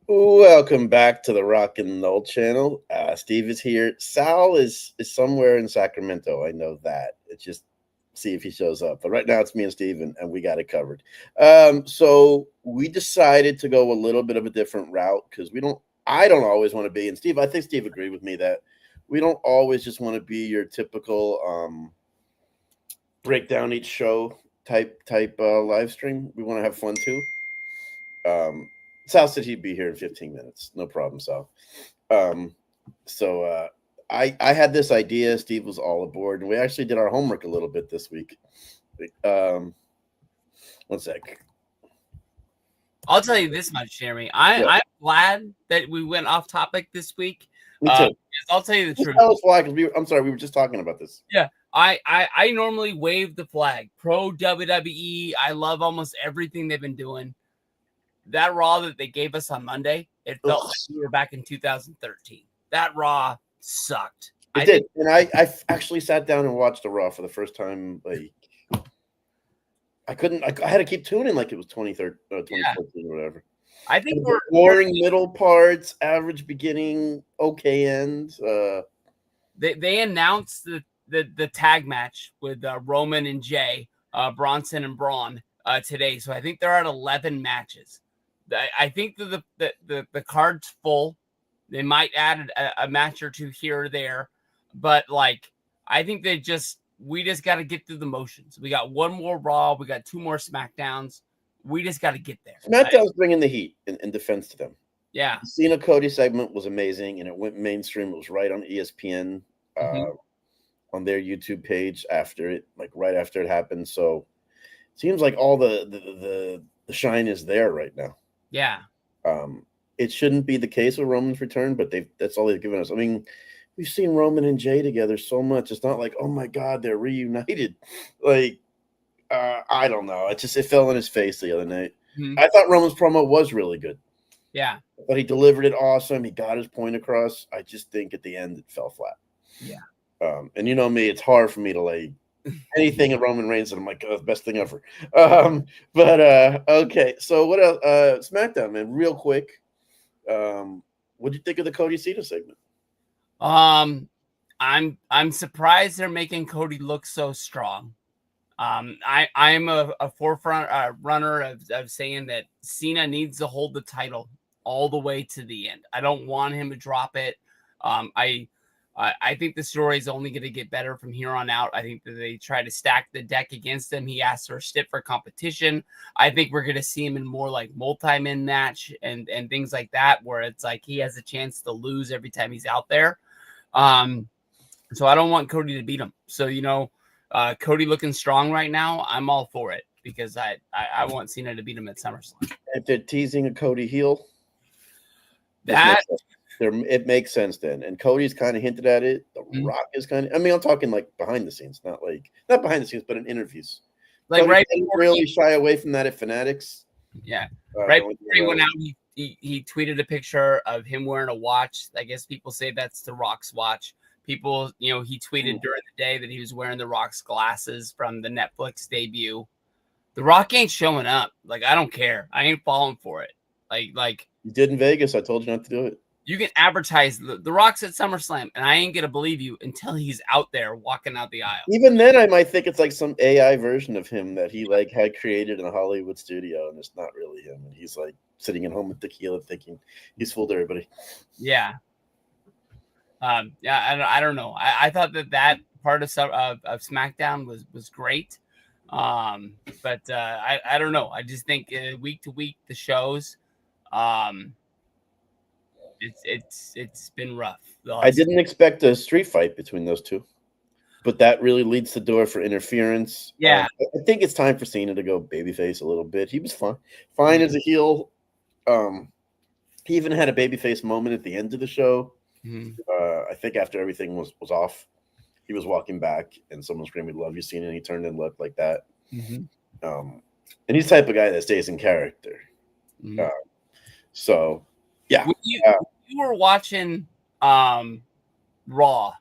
Welcome back to the Rock and Roll channel. Steve is here. Sal is somewhere in Sacramento. I know that. It's just see if he shows up. But right now it's me and Steve, and we got it covered. So we decided to go a little bit of a different route because we don't. I don't always want to be. And Steve, I think Steve agreed with me that we don't always just want to be your typical break down each show type live stream. We want to have fun too. Um, Sal said he'd be here in 15 minutes. No problem, Sal. Um, so I had this idea. Steve was all aboard, and we actually did our homework a little bit this week. Um, one sec. I'll tell you this much, Jeremy. Yeah. I'm glad that we went off topic this week. Me too. I'll tell you the truth. Tell us why, because I'm sorry, we were just talking about this. Yeah, I normally wave the flag. Pro WWE. I love almost everything they've been doing. That Raw that they gave us on Monday, it felt like we were back in 2013. That Raw sucked. It did. And I actually sat down and watched the Raw for the first time. Like, I couldn't. I had to keep tuning like it was 2014 or whatever. I think we're boring middle parts, average beginning, okay end. They announced the tag match with Roman and Jay, Bronson and Braun today. So I think they're at 11 matches. I think the card's full. They might add a match or two here or there, but like I think we just got to get through the motions. We got one more Raw, we got two more SmackDowns. We just got to get there. SmackDown's bringing the heat in defense to them. Yeah, the Cena Cody segment was amazing, and it went mainstream. It was right on ESPN on their YouTube page right after it happened. So it seems like all the shine is there right now. Yeah. It shouldn't be the case with Roman's return, but that's all they've given us. I mean, we've seen Roman and Jay together so much. It's not like, oh my God, they're reunited. Like, I don't know. It fell in his face the other night. Mm-hmm. I thought Roman's promo was really good. Yeah. But he delivered it awesome. He got his point across. I just think at the end it fell flat. Yeah. And you know me, it's hard for me to like anything at Roman Reigns, and I'm like, oh, best thing ever. Okay. So what else? SmackDown, man, real quick. What'd you think of the Cody Cena segment? I'm surprised they're making Cody look so strong. I'm a forefront runner of saying that Cena needs to hold the title all the way to the end. I don't want him to drop it. I think the story is only going to get better from here on out. I think that they try to stack the deck against him. He asked for stiffer competition. I think we're going to see him in more like multi-man match and things like that, where it's like he has a chance to lose every time he's out there. So I don't want Cody to beat him. So, Cody looking strong right now, I'm all for it because I want Cena to beat him at SummerSlam. If they're teasing a Cody heel, it makes sense then. And Cody's kind of hinted at it. The Rock is kind of, I'm talking like behind the scenes, not behind the scenes, but in interviews. Like Cody right didn't really shy away from that at Fanatics. Yeah. Right before he went out, he tweeted a picture of him wearing a watch. I guess people say that's the Rock's watch. People, he tweeted during the day that he was wearing the Rock's glasses from the Netflix debut. The Rock ain't showing up. Like, I don't care. I ain't falling for it. Like you did in Vegas. I told you not to do it. You can advertise the Rock's at SummerSlam, and I ain't gonna believe you until he's out there walking out the aisle. Even then, I might think it's like some AI version of him that he like had created in a Hollywood studio, and it's not really him. And he's like sitting at home with tequila, thinking he's fooled everybody. Yeah. I don't know. I thought that part of SmackDown was great, but I don't know. I just think week to week the shows, it's been rough. I didn't expect a street fight between those two, but that really leads the door for interference. Yeah, I think it's time for Cena to go babyface a little bit. He was fine as a heel. He even had a babyface moment at the end of the show. Mm-hmm. I think after everything was off, he was walking back and someone screamed, "Love you, Cena," and he turned and looked like that. Mm-hmm. And he's the type of guy that stays in character. Mm-hmm. So, yeah. When you were watching Raw,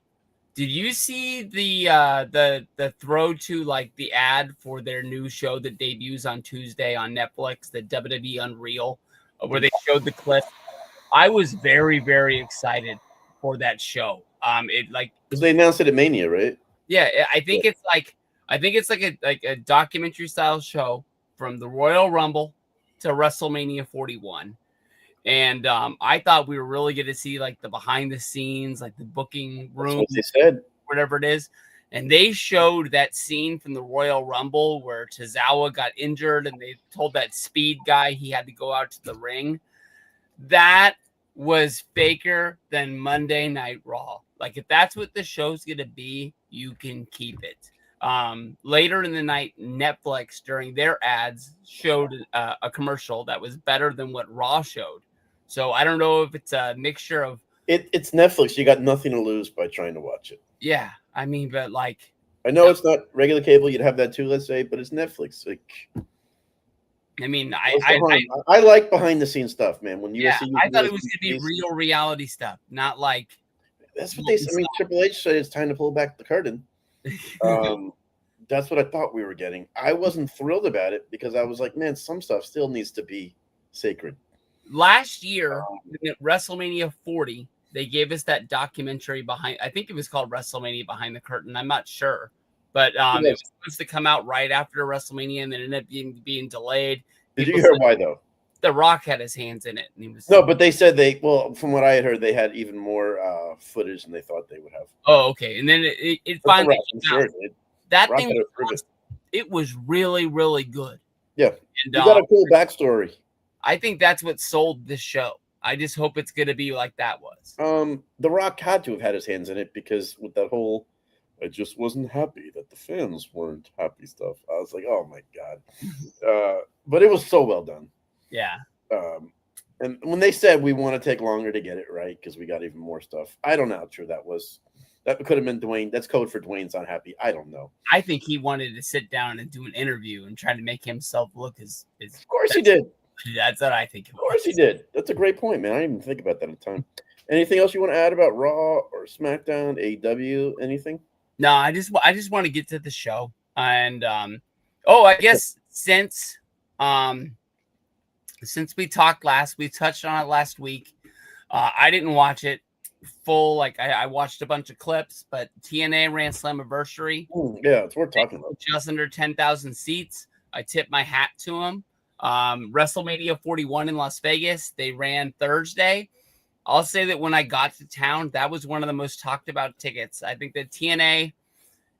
did you see the throw to like the ad for their new show that debuts on Tuesday on Netflix, the WWE Unreal, where they showed the clip I was very, very excited for that show. It like Because they announced it at Mania, right? yeah, I think it's like a documentary style show from the Royal Rumble to WrestleMania 41. And I thought we were really going to see like the behind the scenes, like the booking That's room, what they said. whatever it is. And they showed that scene from the Royal Rumble where Tozawa got injured and they told that speed guy he had to go out to the ring. That was faker than Monday Night Raw. Like, if that's what the show's going to be, you can keep it. Later in the night, Netflix, during their ads, showed a commercial that was better than what Raw showed. So I don't know if it's a mixture of. It's Netflix. You got nothing to lose by trying to watch it. Yeah, I mean, but like. I know it's not regular cable. You'd have that too, let's say, but it's Netflix. Like, I mean, I like behind the scenes stuff, man. When you see, I thought it was going to be real reality stuff, not like. That's what they said. I mean, Triple H said it's time to pull back the curtain. That's what I thought we were getting. I wasn't thrilled about it because I was like, man, some stuff still needs to be sacred. Last year, at WrestleMania 40, they gave us that documentary behind. I think it was called WrestleMania Behind the Curtain. I'm not sure, but it was supposed to come out right after WrestleMania, and then it ended up being delayed. Did you hear why though? The Rock had his hands in it, and he was but they said from what I had heard, they had even more footage than they thought they would have. Oh, okay, and then it finally came out. That Rock thing it was really, really good. Yeah, and, you got a cool backstory. I think that's what sold this show. I just hope it's going to be like that was. The Rock had to have had his hands in it because with that whole, I just wasn't happy that the fans weren't happy stuff. I was like, oh my God. But it was so well done. Yeah. And when they said we want to take longer to get it right because we got even more stuff, I don't know how true that was. That could have been Dwayne. That's code for Dwayne's unhappy. I don't know. I think he wanted to sit down and do an interview and try to make himself look as of course he did. That's what I think. Of course he did. That's a great point, man. I didn't even think about that at the time. Anything else you want to add about Raw or SmackDown, AEW, anything? No, I just want to get to the show. And I guess since we talked last, we touched on it last week. I didn't watch it full. Like I watched a bunch of clips, but TNA ran Slammiversary. Yeah, it's worth talking about. Just under 10,000 seats. I tip my hat to them. WrestleMania 41 in Las Vegas, they ran Thursday. I'll say that when I got to town, that was one of the most talked about tickets. I think that TNA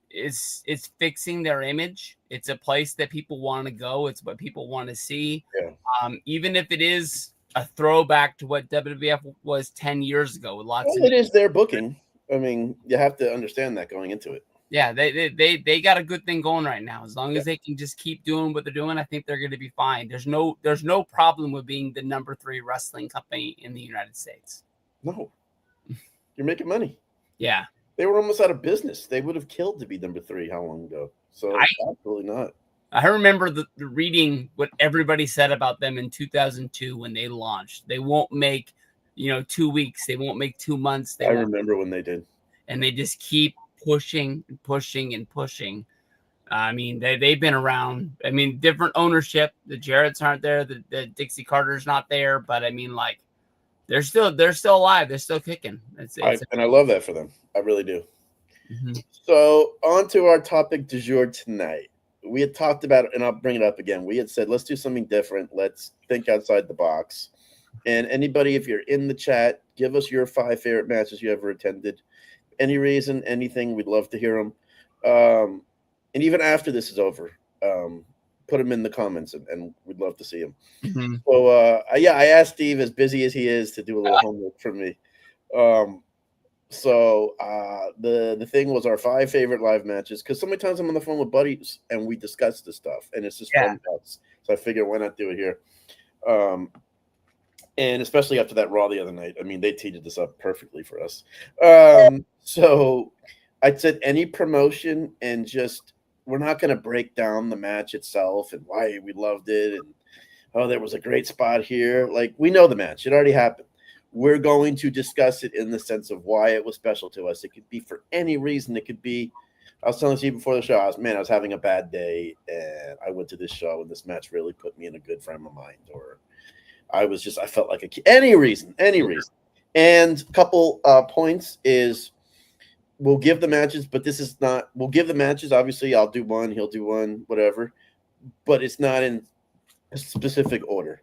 is fixing their image. It's a place that people want to go. It's what people want to see. Yeah. Even if it is a throwback to what WWF was 10 years ago. It is their booking. I mean, you have to understand that going into it. Yeah, they got a good thing going right now. As long as they can just keep doing what they're doing, I think they're going to be fine. There's no problem with being the number 3 wrestling company in the United States. No, you're making money. Yeah, they were almost out of business. They would have killed to be number 3 how long ago? So absolutely not. I remember the reading what everybody said about them in 2002 when they launched. They won't make 2 weeks. They won't make 2 months. I remember when they did, and they just keep pushing and pushing and pushing. I mean, they've been around. I mean, different ownership. The Jarretts aren't there. The Dixie Carter's not there. But I mean, like, they're still alive. They're still kicking. And I love that for them. I really do. Mm-hmm. So on to our topic du jour tonight. We had talked about it, and I'll bring it up again. We had said, let's do something different. Let's think outside the box. And anybody, if you're in the chat, give us your 5 favorite matches you ever attended. Any reason, anything, we'd love to hear them. And even after this is over, put them in the comments, and we'd love to see them. Mm-hmm. So, I asked Steve, as busy as he is, to do a little homework for me. So the thing was our 5 favorite live matches, because so many times I'm on the phone with buddies, and we discuss this stuff, and it's just fun to us. So I figured, why not do it here? And especially after that Raw the other night. I mean, they teed this up perfectly for us. So I said any promotion, and just we're not going to break down the match itself and why we loved it. And, there was a great spot here. Like, we know the match. It already happened. We're going to discuss it in the sense of why it was special to us. It could be for any reason. It could be, I was telling you before the show, I was having a bad day, and I went to this show, and this match really put me in a good frame of mind. Or I felt like a kid. Any reason. And a couple points is we'll give the matches, but we'll give the matches. Obviously, I'll do one, he'll do one, whatever, but it's not in a specific order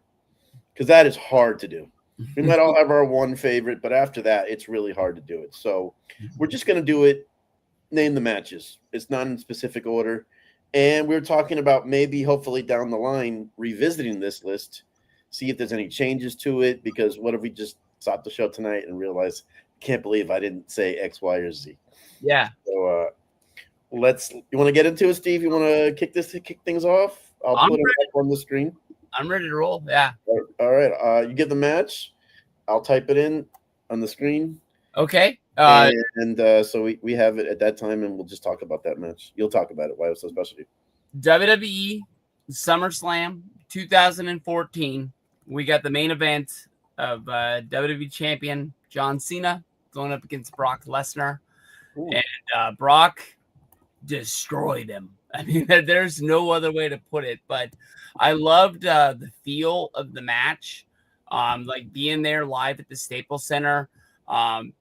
because that is hard to do. We might all have our one favorite, but after that, it's really hard to do it. So we're just going to do it, name the matches. It's not in specific order. And we're talking about maybe, hopefully, down the line, revisiting this list, see if there's any changes to it, because what if we just stopped the show tonight and realized, can't believe I didn't say X, Y, or Z. Yeah. So you want to get into it, Steve? You want to kick things off? I'll put it up on the screen. I'm ready to roll. Yeah. All right. You get the match. I'll type it in on the screen. Okay. So we have it at that time, and we'll just talk about that match. You'll talk about it. Why it was so special to you. WWE SummerSlam 2014. We got the main event of WWE champion John Cena going up against Brock Lesnar. Ooh. And Brock destroyed him. I mean, there's no other way to put it, but I loved the feel of the match. Like being there live at the Staples Center. I've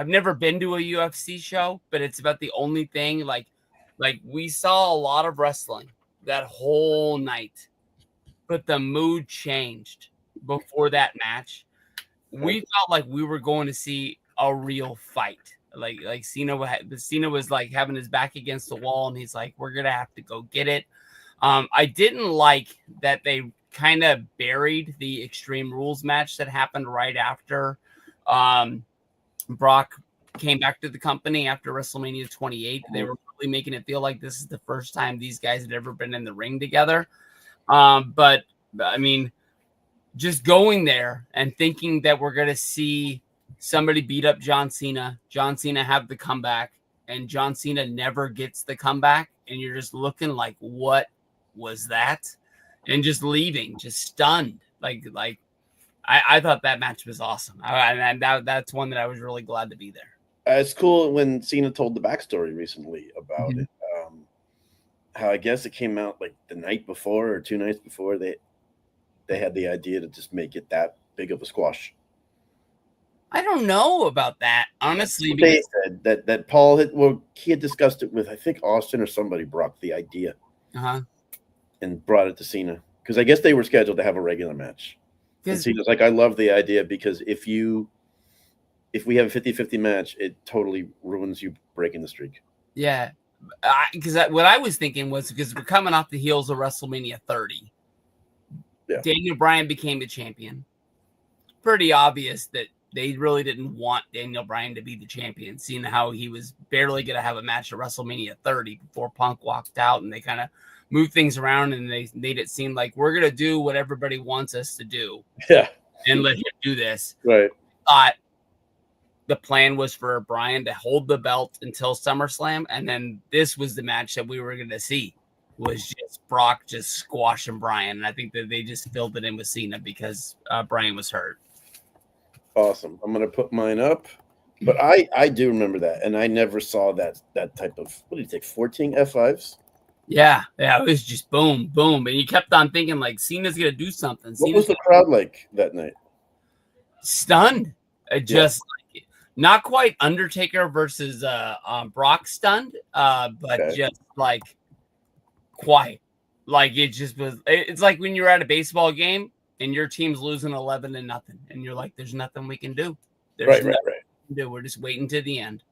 never been to a UFC show, but it's about the only thing like we saw a lot of wrestling that whole night, but the mood changed before that match. We felt like we were going to see a real fight. Like Cena was like having his back against the wall, and he's like, we're going to have to go get it. I didn't like that they kind of buried the Extreme Rules match that happened right after Brock came back to the company after WrestleMania 28. They were really making it feel like this is the first time these guys had ever been in the ring together. But I mean, just going there and thinking that we're going to see somebody beat up John Cena have the comeback, and John Cena never gets the comeback, and you're just looking like, what was that? And just leaving, just stunned. I thought that match was awesome. That's one that I was really glad to be there. It's cool when Cena told the backstory recently about it. How I guess it came out like the night before or 2 nights before they had the idea to just make it that big of a squash. I don't know about that, honestly. They said that Paul he had discussed it with, I think, Austin or somebody brought the idea and brought it to Cena, because I guess they were scheduled to have a regular match. And Cena's like, I love the idea, because if we have a 50-50 match, it totally ruins you breaking the streak. Yeah, because what I was thinking was, because we're coming off the heels of WrestleMania 30. Yeah. Daniel Bryan became the champion. Pretty obvious that they really didn't want Daniel Bryan to be the champion, seeing how he was barely going to have a match at WrestleMania 30 before Punk walked out, and they kind of moved things around and they made it seem like we're going to do what everybody wants us to do. Yeah. And let him do this. Right. Thought the plan was for Bryan to hold the belt until SummerSlam, and then this was the match that we were going to see, was just Brock just squashing Bryan. And I think that they just filled it in with Cena because Bryan was hurt. Awesome. I'm going to put mine up. But I do remember that, and I never saw that type of, what did he take, 14 F5s? Yeah, it was just boom, boom. And you kept on thinking, like, Cena's going to do something. What was the crowd like that night? Stunned. Just like, not quite Undertaker versus Brock stunned, but just like quiet. Like it just was. It's like when you're at a baseball game and your team's losing 11-0, and you're like, "There's nothing we can do. There's nothing we can do. We're just waiting to the end."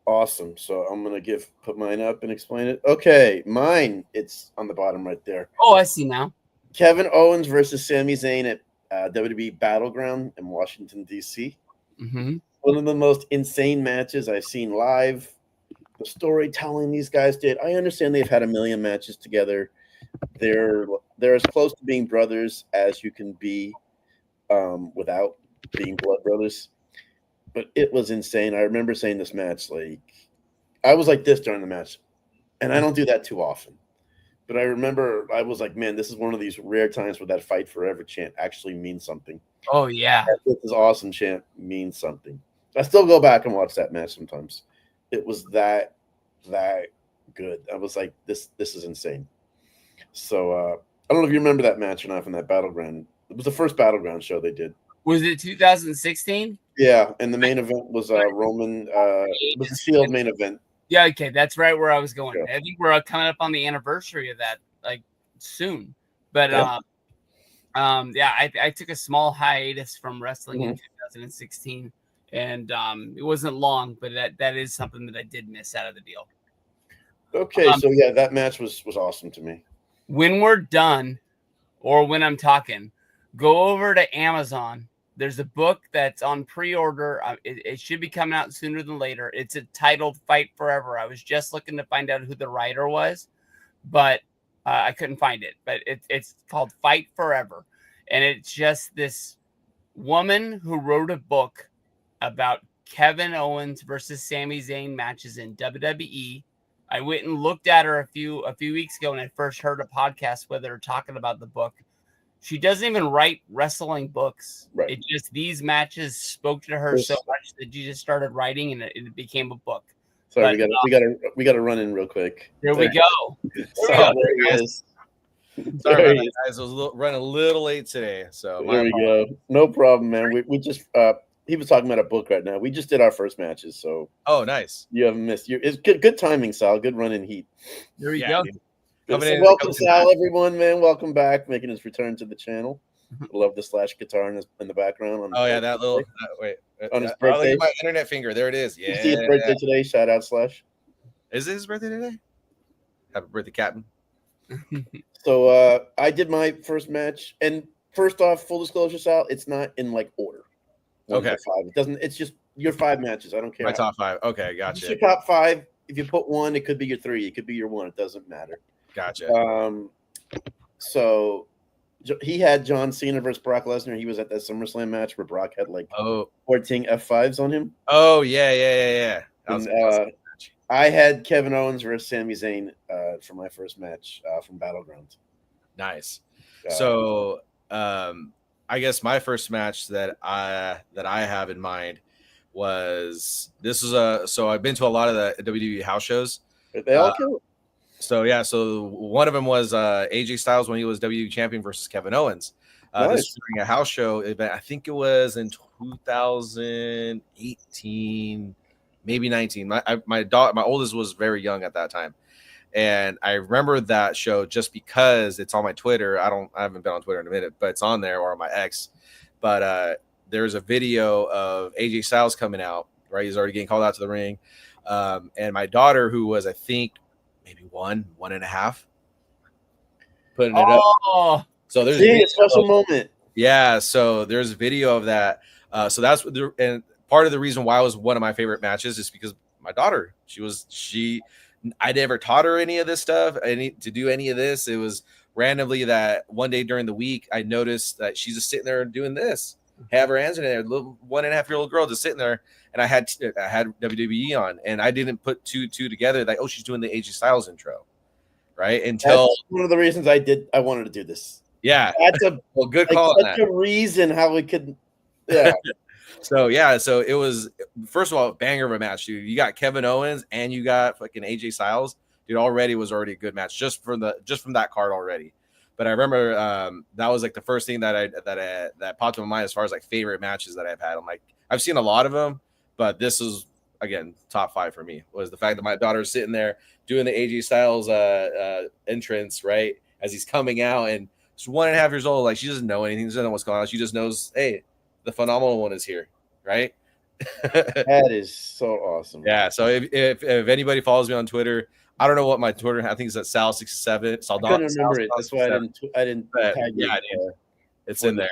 Awesome. So I'm gonna put mine up and explain it. Okay, mine. It's on the bottom right there. Oh, I see now. Kevin Owens versus Sami Zayn at WWE Battleground in Washington D.C. Mm-hmm. One of the most insane matches I've seen live. The storytelling these guys did. I understand they've had a million matches together. They're as close to being brothers as you can be without being blood brothers. But it was insane. I remember saying this match, like, I was like this during the match, and I don't do that too often. But I remember I was like, man, this is one of these rare times where that fight forever chant actually means something. Oh, yeah. This is awesome chant means something. I still go back and watch that match sometimes. It was that good. I was like, this is insane. So I don't know if you remember that match or not from that Battleground. It was the first Battleground show they did. Was it 2016? Yeah, and the main event was Roman. It was the Shield main event. Yeah, okay, that's right where I was going. Yeah. I think we're coming up on the anniversary of that, like soon. But Yeah. I took a small hiatus from wrestling in Mhm. 2016, and it wasn't long, but that is something that I did miss out of the deal. Okay, so yeah, that match was awesome to me. When we're done, or when I'm talking, go over to Amazon. There's a book that's on pre-order. It should be coming out sooner than later. It's titled Fight Forever. I was just looking to find out who the writer was, but I couldn't find it. But it's called Fight Forever. And it's just this woman who wrote a book about Kevin Owens versus Sami Zayn matches in WWE. I went and looked at her a few weeks ago when I first heard a podcast with her talking about the book. She doesn't even write wrestling books. Right. It just these matches spoke to her so much that she just started writing, and it became a book. Sorry, we got to run in real quick. There we go. There he is. Sorry about that, guys. I was running a little late today, so there we go. No problem, man. We just he was talking about a book right now. We just did our first matches, so oh, nice. you haven't missed. It's good timing, Sal. Good run in heat. There we go. Welcome, Sal, everyone, man. Welcome back, making his return to the channel. Love the Slash guitar in the background. Oh yeah, that little wait on his birthday. My internet finger. There it is. Yeah, you see his birthday today. Shout out Slash. Is it his birthday today? Happy birthday, Captain. So I did my first match, and first off, full disclosure, Sal, it's not in like order. Okay. 5. It doesn't. It's just your 5 matches. I don't care. My top 5. Okay, gotcha. It's your top 5. If you put 1, it could be your 3. It could be your 1. It doesn't matter. Gotcha. So he had John Cena versus Brock Lesnar. He was at that SummerSlam match where Brock had like 14 F5s on him. Oh yeah. That was and, I had Kevin Owens versus Sami Zayn for my first match from Battleground. Nice. So I guess my first match that I have in mind was so I've been to a lot of the WWE house shows. They all kill. So yeah, so one of them was AJ Styles when he was WWE champion versus Kevin Owens. Nice. This was during a house show event. I think it was in 2018, maybe 19. My oldest was very young at that time, and I remember that show just because it's on my Twitter. I haven't been on Twitter in a minute, but it's on there, or on my X. But there's a video of AJ Styles coming out. Right, he's already getting called out to the ring, and my daughter, who was I think maybe 1.5, putting it up. So there's a special moment. Yeah, so there's a video of that. So that's and part of the reason why it was one of my favorite matches is because my daughter, I never taught her any of this stuff, to do any of this. It was randomly that one day during the week, I noticed that she's just sitting there doing this, have her hands in there, little 1.5-year-old girl just sitting there. And I had WWE on, and I didn't put two together. Like, oh, she's doing the AJ Styles intro, right? Until that's one of the reasons I wanted to do this. Yeah, that's a good call. That's a reason how we could. Yeah. So it was, first of all, a banger of a match, dude. You got Kevin Owens and you got fucking AJ Styles. Dude, was already a good match just from that card already. But I remember that was like the first thing that popped in my mind as far as like favorite matches that I've had. I'm like, I've seen a lot of them, but this is, again, top 5 for me, was the fact that my daughter's sitting there doing the AJ Styles entrance, right, as he's coming out, and she's 1.5 years old. Like, she doesn't know anything. She doesn't know what's going on. She just knows, hey, the phenomenal one is here, right? That is so awesome. Yeah. So if anybody follows me on Twitter, I don't know what my Twitter, I think it's at Sal67. I couldn't remember it. That's why I didn't tag you. Yeah, it's in there.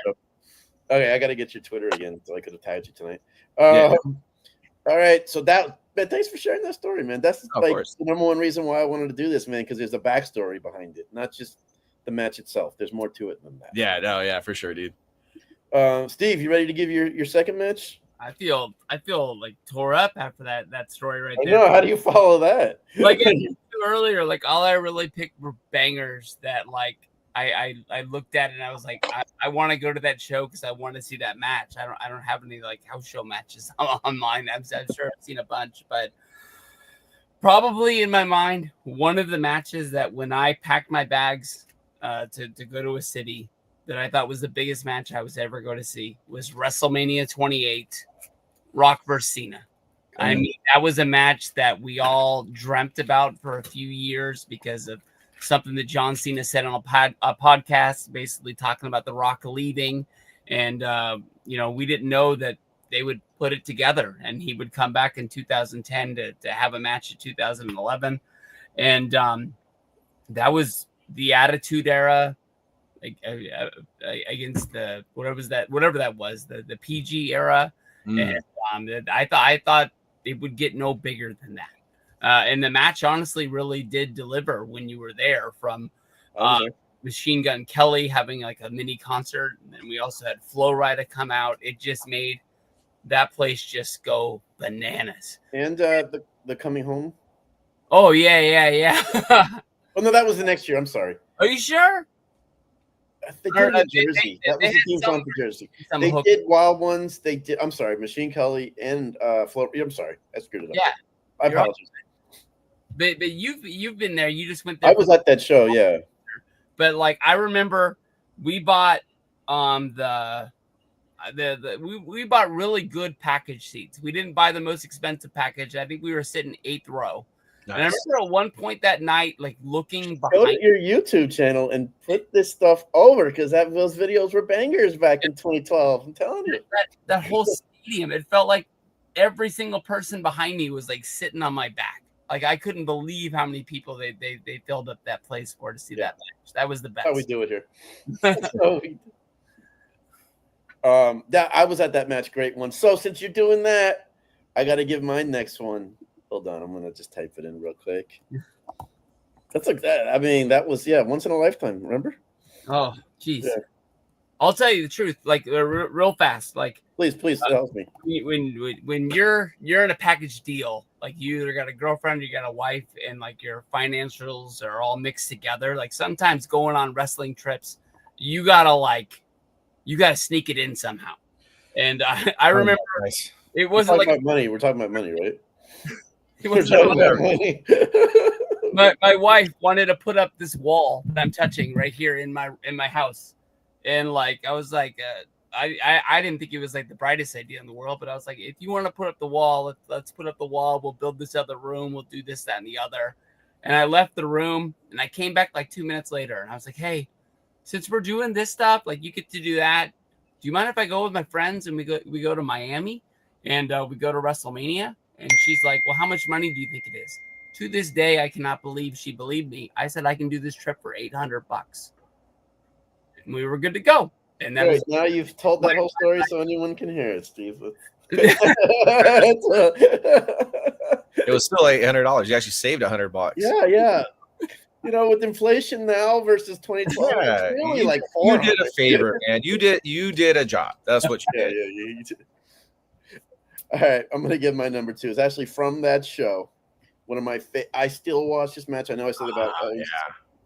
Okay, I got to get your Twitter again, so I could have tagged you tonight. All right, so man, thanks for sharing that story, man. That's like the number one reason why I wanted to do this, man, because there's a backstory behind it, not just the match itself. There's more to it than that. Yeah, for sure, dude. Steve, you ready to give your second match? I feel like tore up after that story right there. I know. How do you follow that? Like I said earlier, like all I really picked were bangers that like I looked at it and I was like, I want to go to that show because I want to see that match. I don't have any like house show matches online. I'm sure I've seen a bunch, but probably in my mind, one of the matches that when I packed my bags to go to a city that I thought was the biggest match I was ever going to see was WrestleMania 28, Rock versus Cena. I mean, that was a match that we all dreamt about for a few years because of something that John Cena said on a podcast, basically talking about The Rock leaving. And, we didn't know that they would put it together and he would come back in 2010 to have a match in 2011. And that was the Attitude Era against the whatever that was, the PG era. And I thought it would get no bigger than that. And the match honestly really did deliver when you were there, from Machine Gun Kelly having like a mini concert. And then we also had Flo Rida come out. It just made that place just go bananas. And the Coming Home. Oh, yeah. Oh, no, that was the next year. I'm sorry. Are you sure? They did Jersey. That was the Team Song for Jersey. They did Wild Ones. They did. I'm sorry, Machine Kelly and Flo. I'm sorry, I screwed it up. Yeah, I apologize. But you've been there. You just went there. I was at that show. Yeah. But like I remember, we bought we bought really good package seats. We didn't buy the most expensive package. I think we were sitting 8th row. Nice. And I remember at one point that night, like looking behind. Go to your YouTube channel and put this stuff over, because those videos were bangers back in 2012. I'm telling you. That whole stadium, it felt like every single person behind me was like sitting on my back. Like I couldn't believe how many people they filled up that place for to see that match. That was the best. That's how we do it here. I was at that match. Great one. So since you're doing that, I got to give my next one. Hold on, I'm gonna just type it in real quick. That's like that. I mean, that was once in a lifetime. Remember? Oh, jeez. Yeah. I'll tell you the truth, like real fast. Like, please help me. When you're in a package deal, like you either got a girlfriend, or you got a wife, and like your financials are all mixed together. Like sometimes going on wrestling trips, you gotta sneak it in somehow. And I remember it wasn't like money. We're talking about money, right? My wife wanted to put up this wall that I'm touching right here in my house, and like I was like, I didn't think it was like the brightest idea in the world, but I was like, if you want to put up the wall, let's put up the wall. We'll build this other room. We'll do this, that, and the other. And I left the room, and I came back like 2 minutes later, and I was like, hey, since we're doing this stuff, like you get to do that. Do you mind if I go with my friends and we go to Miami and we go to WrestleMania? And she's like, well, how much money do you think it is? To this day, I cannot believe she believed me. I said, I can do this trip for $800. And we were good to go. And that was now you've told that whole story so anyone can hear it, Steve. It was still $800. You actually saved $100. Yeah. With inflation now versus 2012, it's really like you did a favor, man. You did a job. That's what you did. You did. All right, I'm going to give my number 2. It's actually from that show. One of my I still watch this match. I know I said about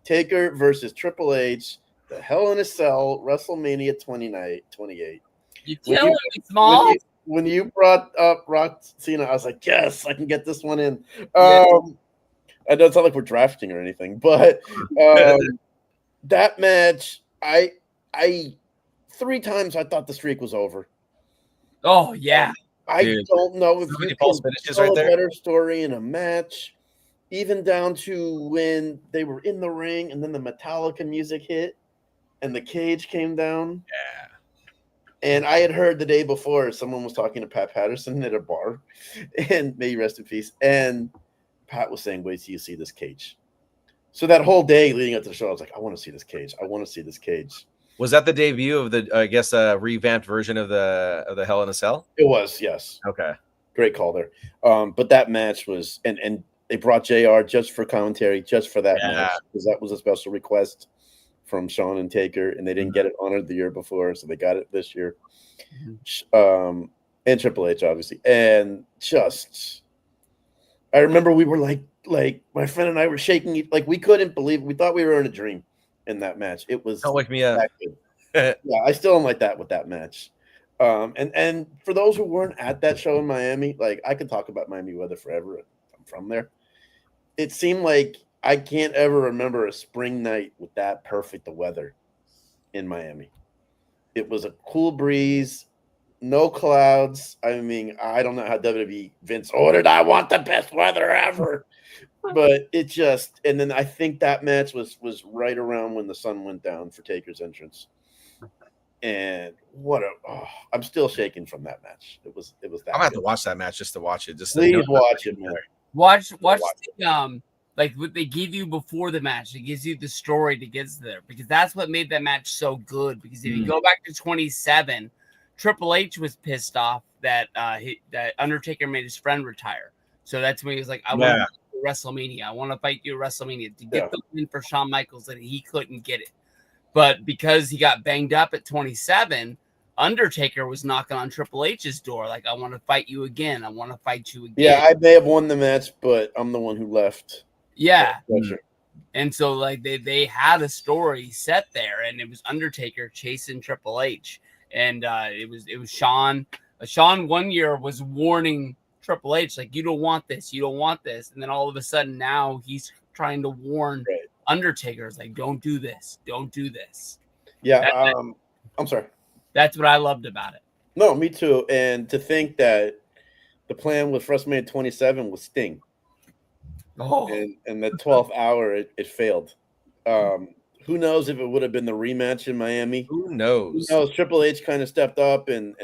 Taker versus Triple H, the Hell in a Cell, WrestleMania 28. You killing me, Small. When you brought up Rock Cena, I was like, yes, I can get this one in. I know it's not like we're drafting or anything, but that match, I 3 times I thought the streak was over. Oh, yeah. I don't know if you can tell a better story in a match, even down to when they were in the ring and then the Metallica music hit and the cage came down. Yeah. And I had heard the day before someone was talking to Pat Patterson at a bar, and may he rest in peace. And Pat was saying, wait till you see this cage. So that whole day leading up to the show, I was like, I want to see this cage. I want to see this cage. Was that the debut of the, revamped version of the Hell in a Cell? It was, yes. Okay. Great call there. But that match was, and they brought JR just for commentary, just for that match, because that was a special request from Shawn and Taker, and they didn't get it honored the year before, so they got it this year. And Triple H, obviously. And just, I remember we were like my friend and I were shaking, like we couldn't believe it. We thought we were in a dream in that match. It was don't wake me up. Yeah, I still am like that with that match. And for those who weren't at that show in Miami, like I could talk about Miami weather forever. I'm from there. It seemed like I can't ever remember a spring night with that perfect the weather in Miami. It was a cool breeze, no clouds. I mean, I don't know how WWE Vince ordered. I want the best weather ever, but it just. And then I think that match was right around when the sun went down for Taker's entrance. And I'm still shaking from that match. It was that. I'm gonna have to good. watch that match just to watch it. Just Please watch it, man. Watch the, like what they give you before the match. It gives you the story to get there because that's what made that match so good. Because if you go back to 27, Triple H was pissed off that that Undertaker made his friend retire. So that's when he was like, "I want to fight you at WrestleMania. I want to fight you at WrestleMania to get the win for Shawn Michaels," and he couldn't get it. But because he got banged up at 27, Undertaker was knocking on Triple H's door, like, "I want to fight you again. I want to fight you again." Yeah, I may have won the match, but I'm the one who left. Yeah. And so like they had a story set there, and it was Undertaker chasing Triple H. And it was Shawn. Shawn one year was warning Triple H, like, "You don't want this, you don't want this." And then all of a sudden now he's trying to warn Undertaker, like, "Don't do this, don't do this." Yeah, I'm sorry. That's what I loved about it. No, me too. And to think that the plan with WrestleMania 27 was Sting. And the 12th hour, it failed. Who knows if it would have been the rematch in Miami? Who knows? Triple H kind of stepped up and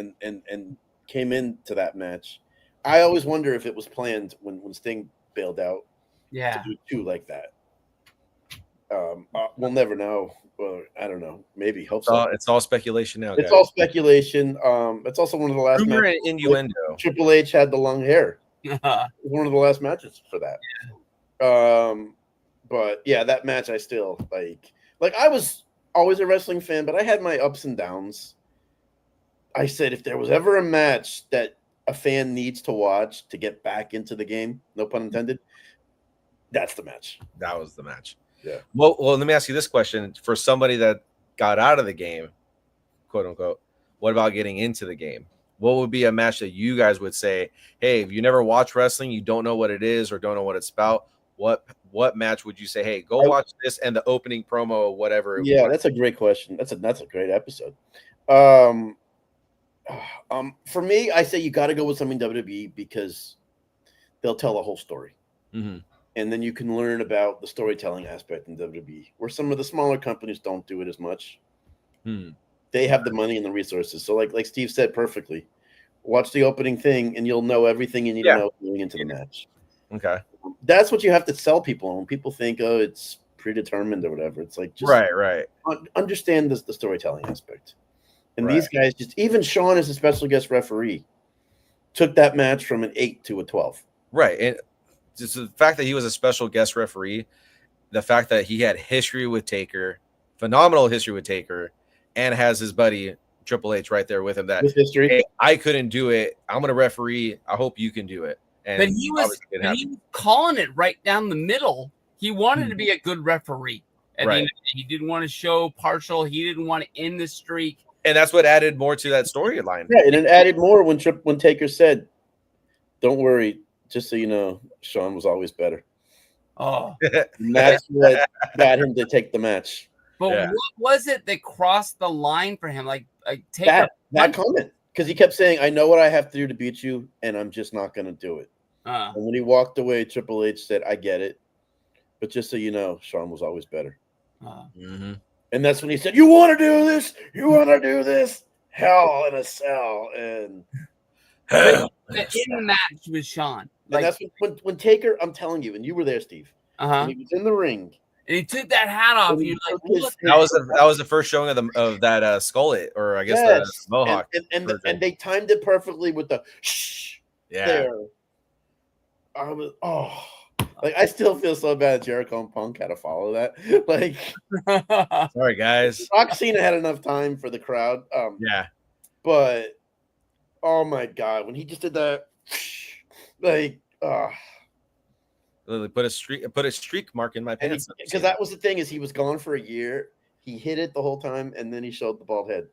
came into that match. I always wonder if it was planned when Sting bailed out. Yeah, to do two like that. We'll never know. Well, I don't know. Maybe hope so. It's all speculation now. It's all speculation. It's also one of the last rumor matches. and innuendo. Triple H had the long hair. One of the last matches for that. But yeah, that match I still like I was always a wrestling fan, but I had my ups and downs. I said if there was ever a match that a fan needs to watch to get back into the game, no pun intended, that's the match. That was the match. Yeah. Well, let me ask you this question. For somebody that got out of the game, quote unquote, what about getting into the game? What would be a match that you guys would say, hey, if you never watch wrestling, you don't know what it is or don't know what it's about, what match would you say, hey, go watch this and the opening promo or whatever? Yeah, that's a great question. That's a great episode. For me, I say you got to go with something WWE because they'll tell the whole story. Mm-hmm. And then you can learn about the storytelling aspect in WWE, where some of the smaller companies don't do it as much. They have the money and the resources. So like Steve said perfectly, watch the opening thing and you'll know everything you need to know going into the match. Okay. That's what you have to sell people. When people think, oh, it's predetermined or whatever, it's like just right. Understand the storytelling aspect. And these guys even Shawn as a special guest referee took that match from an 8 to a 12. Right. And just the fact that he was a special guest referee, the fact that he had history with Taker, phenomenal history with Taker, and has his buddy Triple H right there with him. That with history, hey, I couldn't do it. I'm going to referee. I hope you can do it. And but he was calling it right down the middle. He wanted to be a good referee. And he didn't want to show partial. He didn't want to end the streak. And that's what added more to that storyline. Yeah, and it added more when Taker said, "Don't worry, just so you know, Shawn was always better." Oh, and that's what got him to take the match. But what was it that crossed the line for him? Like Taker that comment, because he kept saying, "I know what I have to do to beat you, and I'm just not going to do it." And when he walked away, Triple H said, "I get it, but just so you know, Shawn was always better." And that's when he said, "You want to do this? You want to do this? Hell in a cell." And in the match with Shawn. And that's when Taker, I'm telling you, and you were there, Steve. When he was in the ring. And he took that hat off. And that was the first showing of that skullet, or I guess the mohawk. And they timed it perfectly with the shh. Yeah. There. I was like I still feel so bad Jericho and Punk had to follow that. Like sorry guys. Rock Cena had enough time for the crowd. But oh my god, when he just did that like put a streak mark in my pants. Because that was the thing, is he was gone for a year. He hit it the whole time, and then he showed the bald head.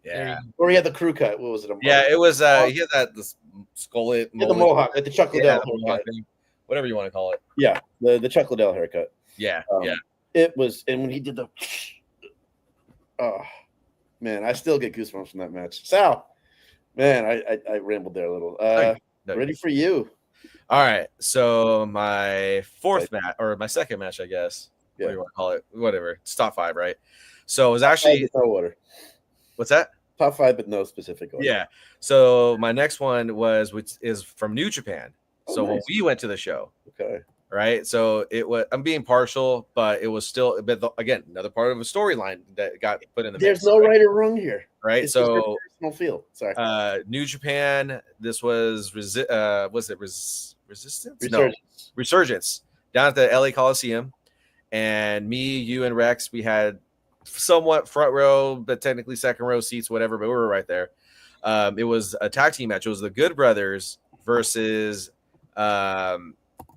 Yeah. Or he had the crew cut. What was it? It was he had the skullet. The mohawk, like the Chuck Liddell haircut. Whatever you want to call it. Yeah, the Chuck Liddell haircut. Yeah, yeah. It was, and when he did the, oh man, I still get goosebumps from that match. Sal, man, I rambled there a little. No, Ready for you? All right. So my fourth match, or my second match, I guess. What do you want to call it? Whatever. It's top 5, right? So it was actually no order. What's that? Top 5, but no specific order. Yeah. So my next one which is from New Japan. Oh, so nice. when we went to the show, Okay. right? So it was. I'm being partial, but it was still. But again, another part of a storyline that got put in the. There's mix, no right or wrong here. right? It's just your So personal feel. Sorry. New Japan. This was Resistance? Resurgence. No, Resurgence down at the LA Coliseum, and me, you, and Rex. We had somewhat front row, but technically second row seats, whatever. But we were right there. It was a tag team match. It was the Good Brothers versus.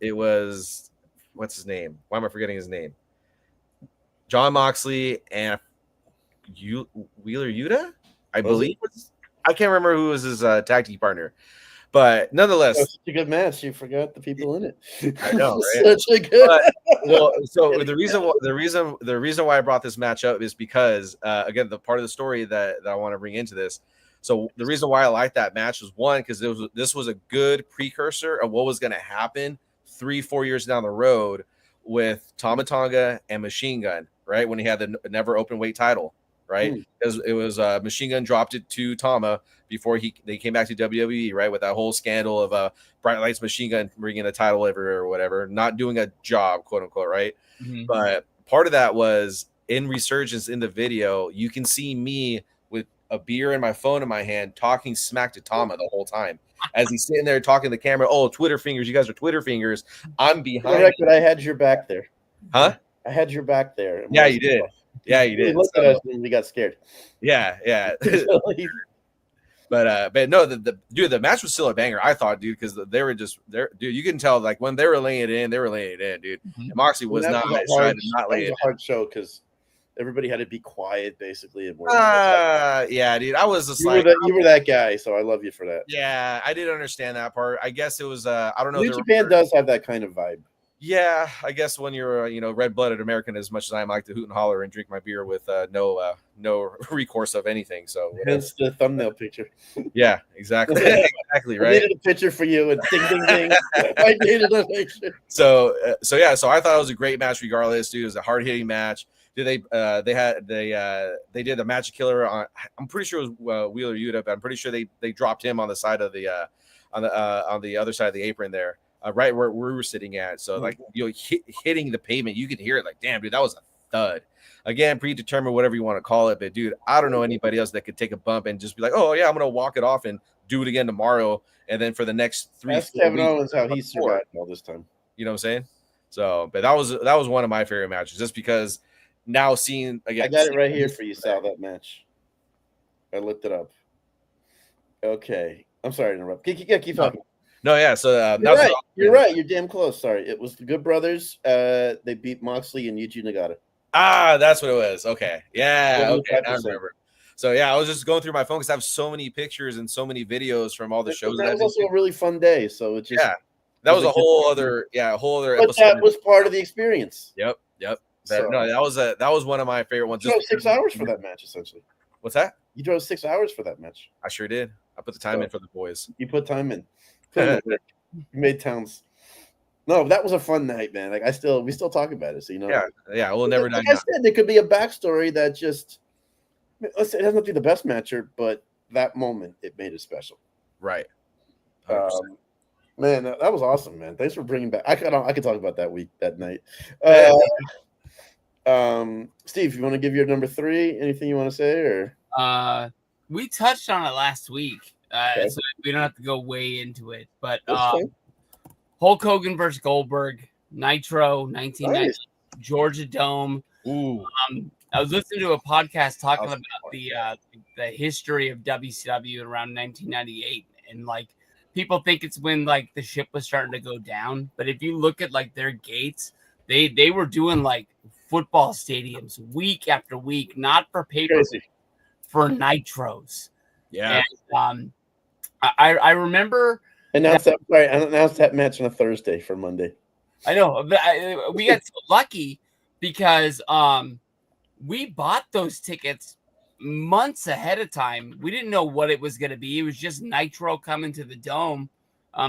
It was what's his name? Why am I forgetting his name? John Moxley and Wheeler Yuta, I believe. I can't remember who was his tag team partner, but nonetheless, such a good match. You forgot the people in it. I know, right? Such a good. Well, so the reason why I brought this match up is because again, the part of the story that I want to bring into this. So the reason why I like that match was one, because this was a good precursor of what was going to happen 3-4 years down the road with Tama Tonga and Machine Gun, right? When he had the never open weight title, right? It was Machine Gun dropped it to Tama before they came back to WWE, right? With that whole scandal of Bright Lights Machine Gun bringing a title everywhere or whatever, not doing a job, quote unquote, right? Mm-hmm. But part of that was in Resurgence in the video, you can see me with a beer and my phone in my hand talking smack to Tama the whole time as he's sitting there talking to the camera. Oh, Twitter fingers, you guys are Twitter fingers. I'm behind. Correct, but I had your back there. Huh? I had your back there. Yeah, you did. Yeah, you did. Looked at us and we got scared. Yeah. But no, the match was still a banger. I thought, dude, because they were just there, dude. You can tell, like when they were laying it in, dude. Mm-hmm. And Moxley was not trying to not lay it. It was a hard show because everybody had to be quiet, basically. And yeah, dude. I was just you were that guy, so I love you for that. Yeah, I didn't understand that part. I guess it was I don't know. New Japan does have that kind of vibe. Yeah, I guess when you're red-blooded American, as much as I like to hoot and holler and drink my beer with no recourse of anything. So hence the thumbnail picture. Yeah, exactly. Exactly, right. I needed a picture for you and ding ding ding. I needed a picture. So I thought it was a great match regardless, dude. It was a hard-hitting match. They did a Magic Killer on. I'm pretty sure it was Wheeler Yuta, but I'm pretty sure they dropped him on the side of the on the other side of the apron there. Right where we were sitting at. So like hitting the pavement, you could hear it like, damn, dude, that was a thud. Again, predetermined, whatever you want to call it. But dude, I don't know anybody else that could take a bump and just be like, oh yeah, I'm gonna walk it off and do it again tomorrow. And then for the next 3 That's Kevin Owens how he survived all this time. You know what I'm saying? So, but that was one of my favorite matches, just because now seeing again. I got it right here for you, Sal, that match. I looked it up. Okay. I'm sorry to interrupt. Keep talking. No, yeah. So you're right. You're damn close. Sorry, it was the Good Brothers. They beat Moxley and Yuji Nagata. Ah, that's what it was. Okay, yeah. Okay, I remember. So yeah, I was just going through my phone because I have so many pictures and so many videos from all the shows. That was also a really fun day. So it just that was a whole other But episode. that was part of the experience. Yep. That was one of my favorite ones. You drove 6 hours for that match, essentially. What's that? You drove 6 hours for that match. I sure did. I put the time in for the boys. You put time in. You made towns. No, that was a fun night, man. Like we still talk about it. So yeah, we'll never die. Like I said, there could be a backstory that just let's say it doesn't have to be the best matcher, but that moment it made it special. Right. Man, that was awesome, man. Thanks for bringing back. I could talk about that night. Steve, you want to give your number 3? Anything you want to say, or we touched on it last week. Okay. So we don't have to go way into it, but Hulk Hogan versus Goldberg, Nitro, 1990, nice. Georgia Dome. Ooh. I was listening to a podcast talking about the history of WCW around 1998, and like people think it's when like the ship was starting to go down, but if you look at like their gates, they were doing like football stadiums week after week, not for paper, for nitros. Yeah. And, I remember announced that match on a Thursday for Monday. I know. But we got so lucky because we bought those tickets months ahead of time. We didn't know what it was going to be. It was just Nitro coming to the Dome.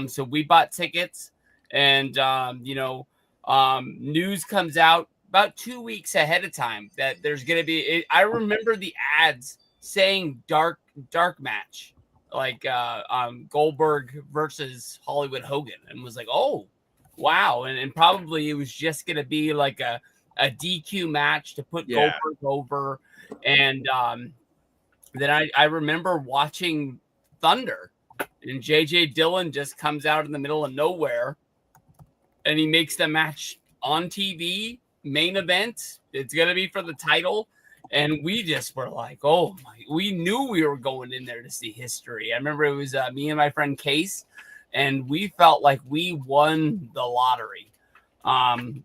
So we bought tickets, and news comes out about 2 weeks ahead of time that there's going to be. I remember the ads saying dark match, like Goldberg versus Hollywood Hogan, and was like, oh wow, and probably it was just going to be like a DQ match to put Goldberg over. And then I remember watching Thunder, and JJ Dillon just comes out in the middle of nowhere and he makes the match on TV, main event. It's going to be for the title. And we just were like, oh my, we knew we were going in there to see history. I remember it was me and my friend Case, and we felt like we won the lottery.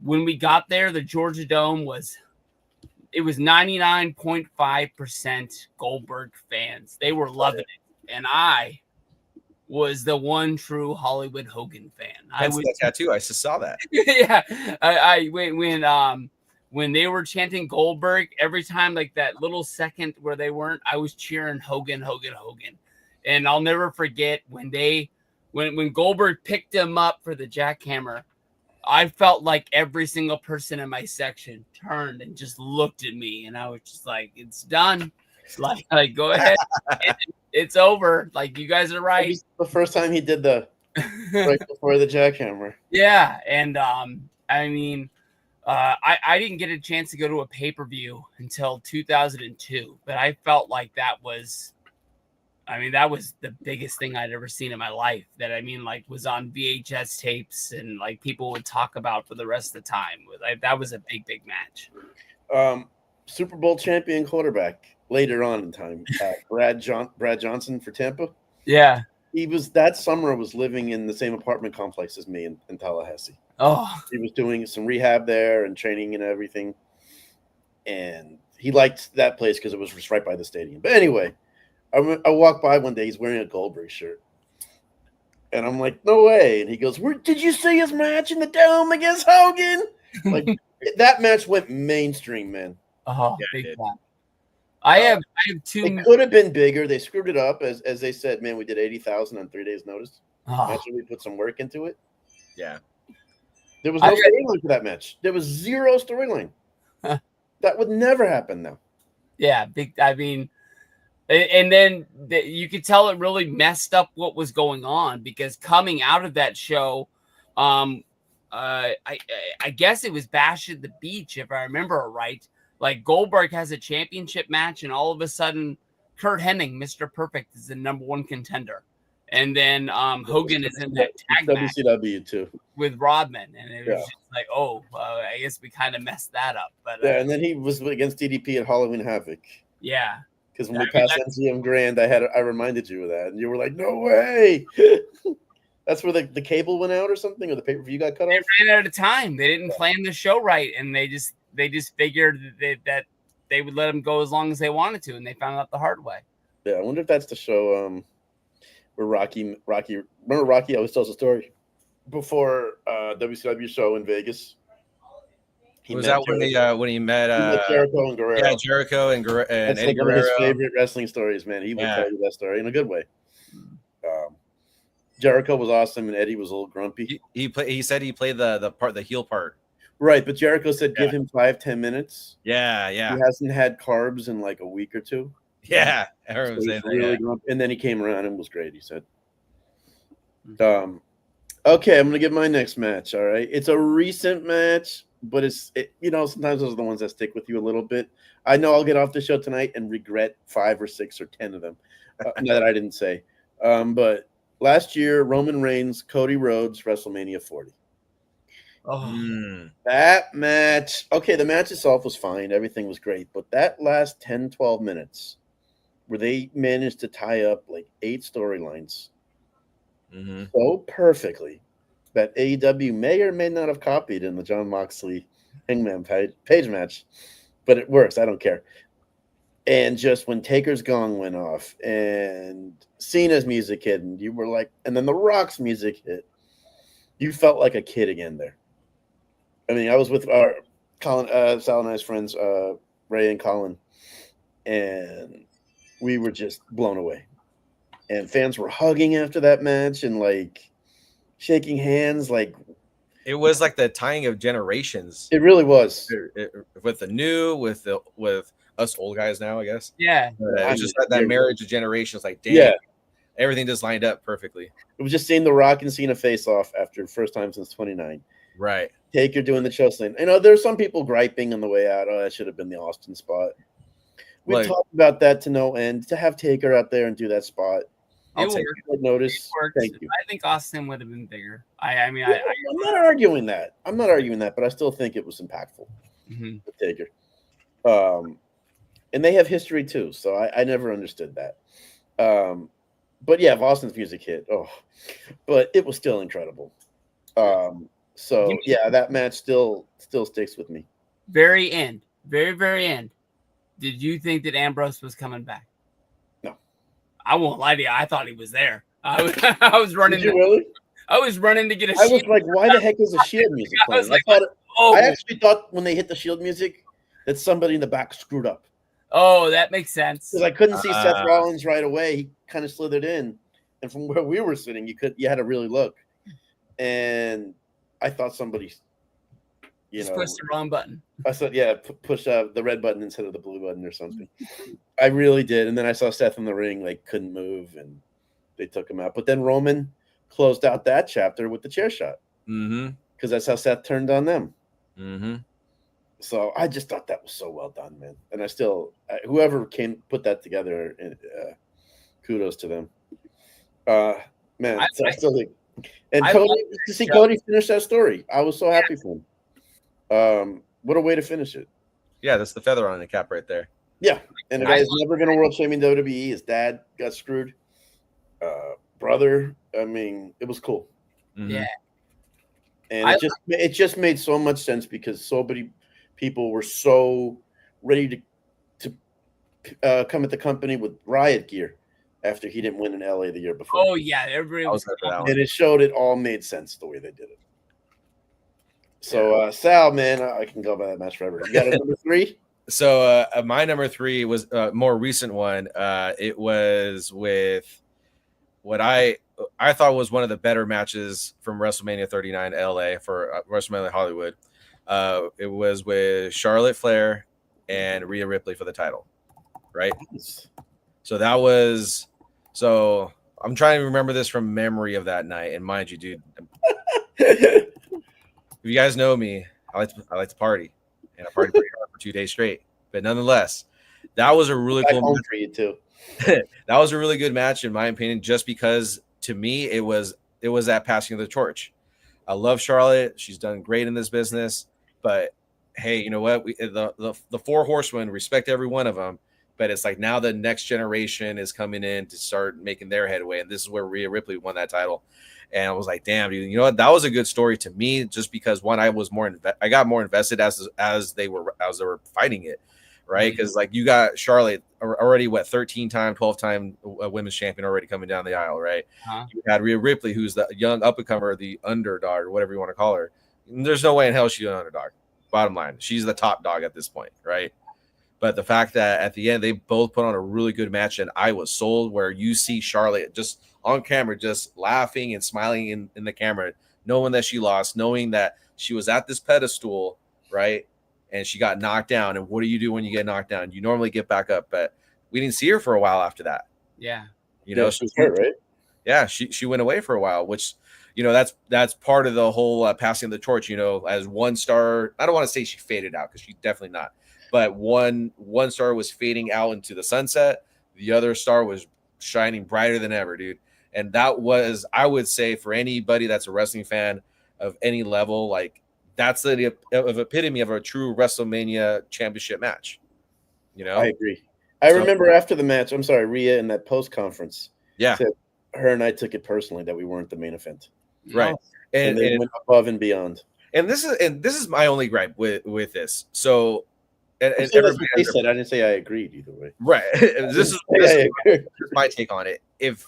When we got there, the Georgia Dome was 99.5% Goldberg fans. They were loving it. And I was the one true Hollywood Hogan fan. I was that tattoo. I just saw that. Yeah. When they were chanting Goldberg, every time like that little second where they weren't, I was cheering Hogan. And I'll never forget when Goldberg picked him up for the jackhammer, I felt like every single person in my section turned and just looked at me, and I was just like, it's done. Like go ahead. It's over. Like, you guys are right. The first time he did the right before the jackhammer. Yeah. And I mean, I didn't get a chance to go to a pay-per-view until 2002, but I felt like that was the biggest thing I'd ever seen in my life, that was on VHS tapes and like people would talk about for the rest of the time. That was a big match. Super Bowl champion quarterback later on in time, Brad Johnson for Tampa. Yeah. That summer was living in the same apartment complex as me in Tallahassee. Oh, he was doing some rehab there and training and everything. And he liked that place because it was just right by the stadium. But anyway, I walked by one day, he's wearing a Goldberg shirt. And I'm like, no way. And he goes, did you see his match in the Dome against Hogan? Like, that match went mainstream, man. Oh, yeah, big time. I have two. It could have been bigger. They screwed it up, as they said, man, we did 80,000 on 3 days' notice. Actually, we put some work into it. Yeah. There was no storyline for that match. There was zero storyline. That would never happen now. Yeah, big. I mean, and then you could tell it really messed up what was going on, because coming out of that show, I guess it was Bash at the Beach, if I remember right. Like, Goldberg has a championship match, and all of a sudden, Kurt Hennig, Mr. Perfect, is the number one contender. And then Hogan is in that tag match WCW too with Rodman, and it was just like, I guess we kind of messed that up. But and then he was against DDP at Halloween Havoc. Yeah, because when we passed MGM Grand, I reminded you of that, and you were like, "No way!" That's where the cable went out or something, or the pay-per-view got cut off. They ran out of time. They didn't plan the show right, and they just figured that they would let them go as long as they wanted to, and they found out the hard way. Yeah, I wonder if that's the show where Rocky. Remember Rocky always tells a story before WCW show in Vegas. Was that when he met Jericho and Guerrero? Yeah, Jericho and Eddie Guerrero. One of his favorite wrestling stories, man. He would tell you that story in a good way. Jericho was awesome, and Eddie was a little grumpy. He said he played the heel part. Right, but Jericho said give him 5-10 minutes. Yeah. He hasn't had carbs in like a week or two. Yeah, everyone was saying that. And then he came around and was great, he said. Okay, I'm gonna get my next match. All right, it's a recent match, but sometimes those are the ones that stick with you a little bit. I know I'll get off the show tonight and regret 5 or 6 or 10 of them. That I didn't say. But last year, Roman Reigns, Cody Rhodes, WrestleMania 40. That match. Okay, the match itself was fine. Everything was great. But that last 10, 12 minutes where they managed to tie up like 8 storylines so perfectly that AEW may or may not have copied in the Jon Moxley Hangman Page match. But it works. I don't care. And just when Taker's gong went off and Cena's music hit, and you were like, and then The Rock's music hit, you felt like a kid again there. I mean, I was with our Sal and I's friends, Ray and Colin, and we were just blown away. And fans were hugging after that match and like shaking hands. Like It was like the tying of generations it really was. with the new, with us old guys now, I guess. Yeah. It's just that marriage of generations. Like, damn, Yeah. everything just lined up perfectly. It was just seeing The Rock and Cena face off after first time since 29. Right. Taker doing the choke slam. You know, there's some people griping on the way out. Oh, that should have been the Austin spot. We Like- talked about that to no end. To have Taker out there and do that spot, I'll It take worked. short notice. Works. Thank you. I think Austin would have been bigger. I mean, I'm not arguing that. But I still think it was impactful Mhm. with Taker. And they have history too, so I never understood that. But yeah, if Austin's music hit, but it was still incredible. So yeah, that match still sticks with me. Very end, very end. Did you think that Ambrose was coming back? No. I won't lie to you. I thought he was there. I was running. Did you really? I was running to get a I was shield. like, why the heck is the Shield music I was playing? like, oh, I actually thought when they hit the Shield music that somebody in the back screwed up. oh, that makes sense. Because I couldn't see Seth Rollins right away. He kind of slithered in. And from where we were sitting, you had to really look. And I thought somebody, Just pushed the wrong button. I said, yeah, push the red button instead of the blue button or something. I really did. And then I saw Seth in the ring, like couldn't move, and they took him out. But then Roman closed out that chapter with the chair shot. Mm-hmm. Because that's how Seth turned on them. Mm-hmm. So I just thought that was so well done, man. And whoever put that together, kudos to them. Man, I still think, and I Cody, like to see show. Cody finish that story, I was so happy for him. What a way to finish it. Yeah, that's the feather on the cap right there. Yeah, and the guy's never been a world champion WWE. His dad got screwed. Brother, I mean, it was cool. Mhm. Yeah. And it just made so much sense because so many people were so ready to come at the company with riot gear after he didn't win in LA the year before. Oh yeah, everybody I was was. there for that one. And it showed it all made sense the way they did it. So Sal, man, I can go by that match forever. You got a number 3? So my number 3 was a more recent one. It was with what I thought was one of the better matches from WrestleMania 39 LA for WrestleMania Hollywood. It was with Charlotte Flair and Rhea Ripley for the title, right? So that was I'm trying to remember this from memory of that night. And mind you, dude, if you guys know me, I like to party, and I party pretty hard for 2 days straight. But nonetheless, that was a really cool match for you too. That was a really good match in my opinion, just because to me it was that passing of the torch. I love Charlotte; she's done great in this business. But hey, you know what? The 4 horsemen, respect every one of them. But it's like now the next generation is coming in to start making their headway, and this is where Rhea Ripley won that title. And I was like, damn, dude, you know what? That was a good story to me, just because one, I got more invested as they were fighting it, right? Because like you got Charlotte already 13-time, 12-time women's champion already coming down the aisle, right? Uh-huh. You had Rhea Ripley, who's the young up and comer, the underdog, or whatever you want to call her. And there's no way in hell she's an underdog. Bottom line, she's the top dog at this point, right? But the fact that at the end they both put on a really good match, and I was sold, where you see Charlotte just on camera, just laughing and smiling in the camera, knowing that she lost, knowing that she was at this pedestal, right? And she got knocked down. And what do you do when you get knocked down? You normally get back up, but we didn't see her for a while after that. Yeah. You know, she was hurt, right? Yeah, she went away for a while, which, you know, that's part of the whole passing of the torch. You know, as one star, I don't want to say she faded out, because she's definitely not. But one star was fading out into the sunset. The other star was shining brighter than ever, dude. And that was, I would say, for anybody that's a wrestling fan of any level, like that's the epitome of a true WrestleMania championship match. You know, I agree. I remember after the match, I'm sorry, Rhea in that post conference. Yeah, said her and I took it personally that we weren't the main event, right? And they went above and beyond. And this is my only gripe with this. So. And that's what they said. I didn't say I agreed either way. Right. This is my take on it. If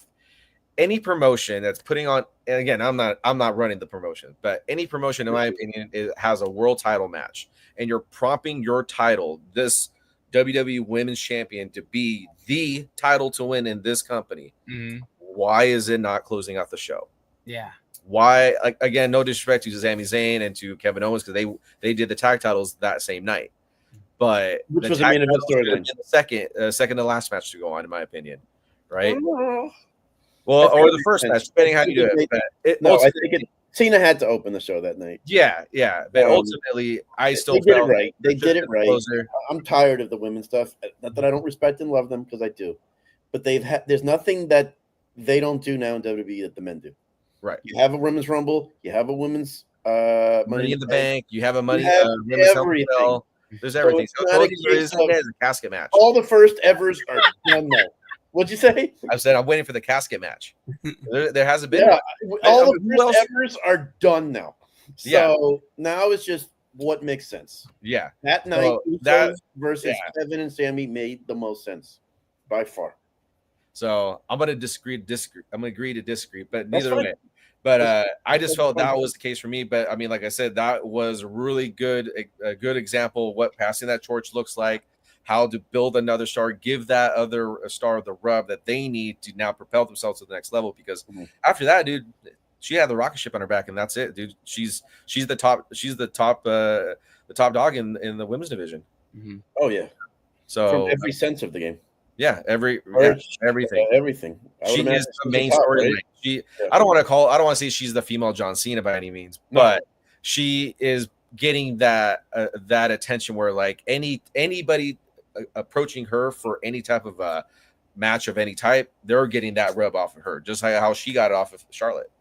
any promotion that's putting on, and again, I'm not running the promotion, but any promotion, in my opinion, has a world title match, and you're prompting your title, this WWE Women's Champion, to be the title to win in this company. Why is it not closing out the show? Yeah. Why? Again, no disrespect to Sami Zayn and to Kevin Owens, because they did the tag titles that same night, but which was a main event storyline. Second to last match to go on, in my opinion, right? Well, or the first match, depending how you do it. But I think Cena had to open the show that night. Yeah. But ultimately, I still did felt it right. They did it right. Closer. I'm tired of the women's stuff. Not that I don't respect and love them, because I do, but there's nothing that they don't do now in WWE that the men do. Right. You have a women's rumble. You have a women's Money in the Bank. You have a women's everything. There's everything. So it's a casket match. All the first evers are done now. What'd you say? I said I'm waiting for the casket match. There hasn't been. Yeah, all the first evers are done now. So now it's just what makes sense. Yeah. That night, Usos versus Kevin and Sami made the most sense by far. So I'm gonna disagree. I'm gonna agree to disagree, but neither way. But I just felt that was the case for me. But I mean, like I said, that was really good, a good example of what passing that torch looks like, how to build another star, give that other star the rub that they need to now propel themselves to the next level. Because after that, dude, she had the rocket ship on her back, and that's it, dude. She's the top. She's the top dog in the women's division. Oh yeah. So from every sense of the game. Yeah, everything. Everything. She is the main storyline. Right? I don't want to say she's the female John Cena by any means, but she is getting that attention where like anybody approaching her for any type of match of any type, they're getting that rub off of her, just like how she got it off of Charlotte.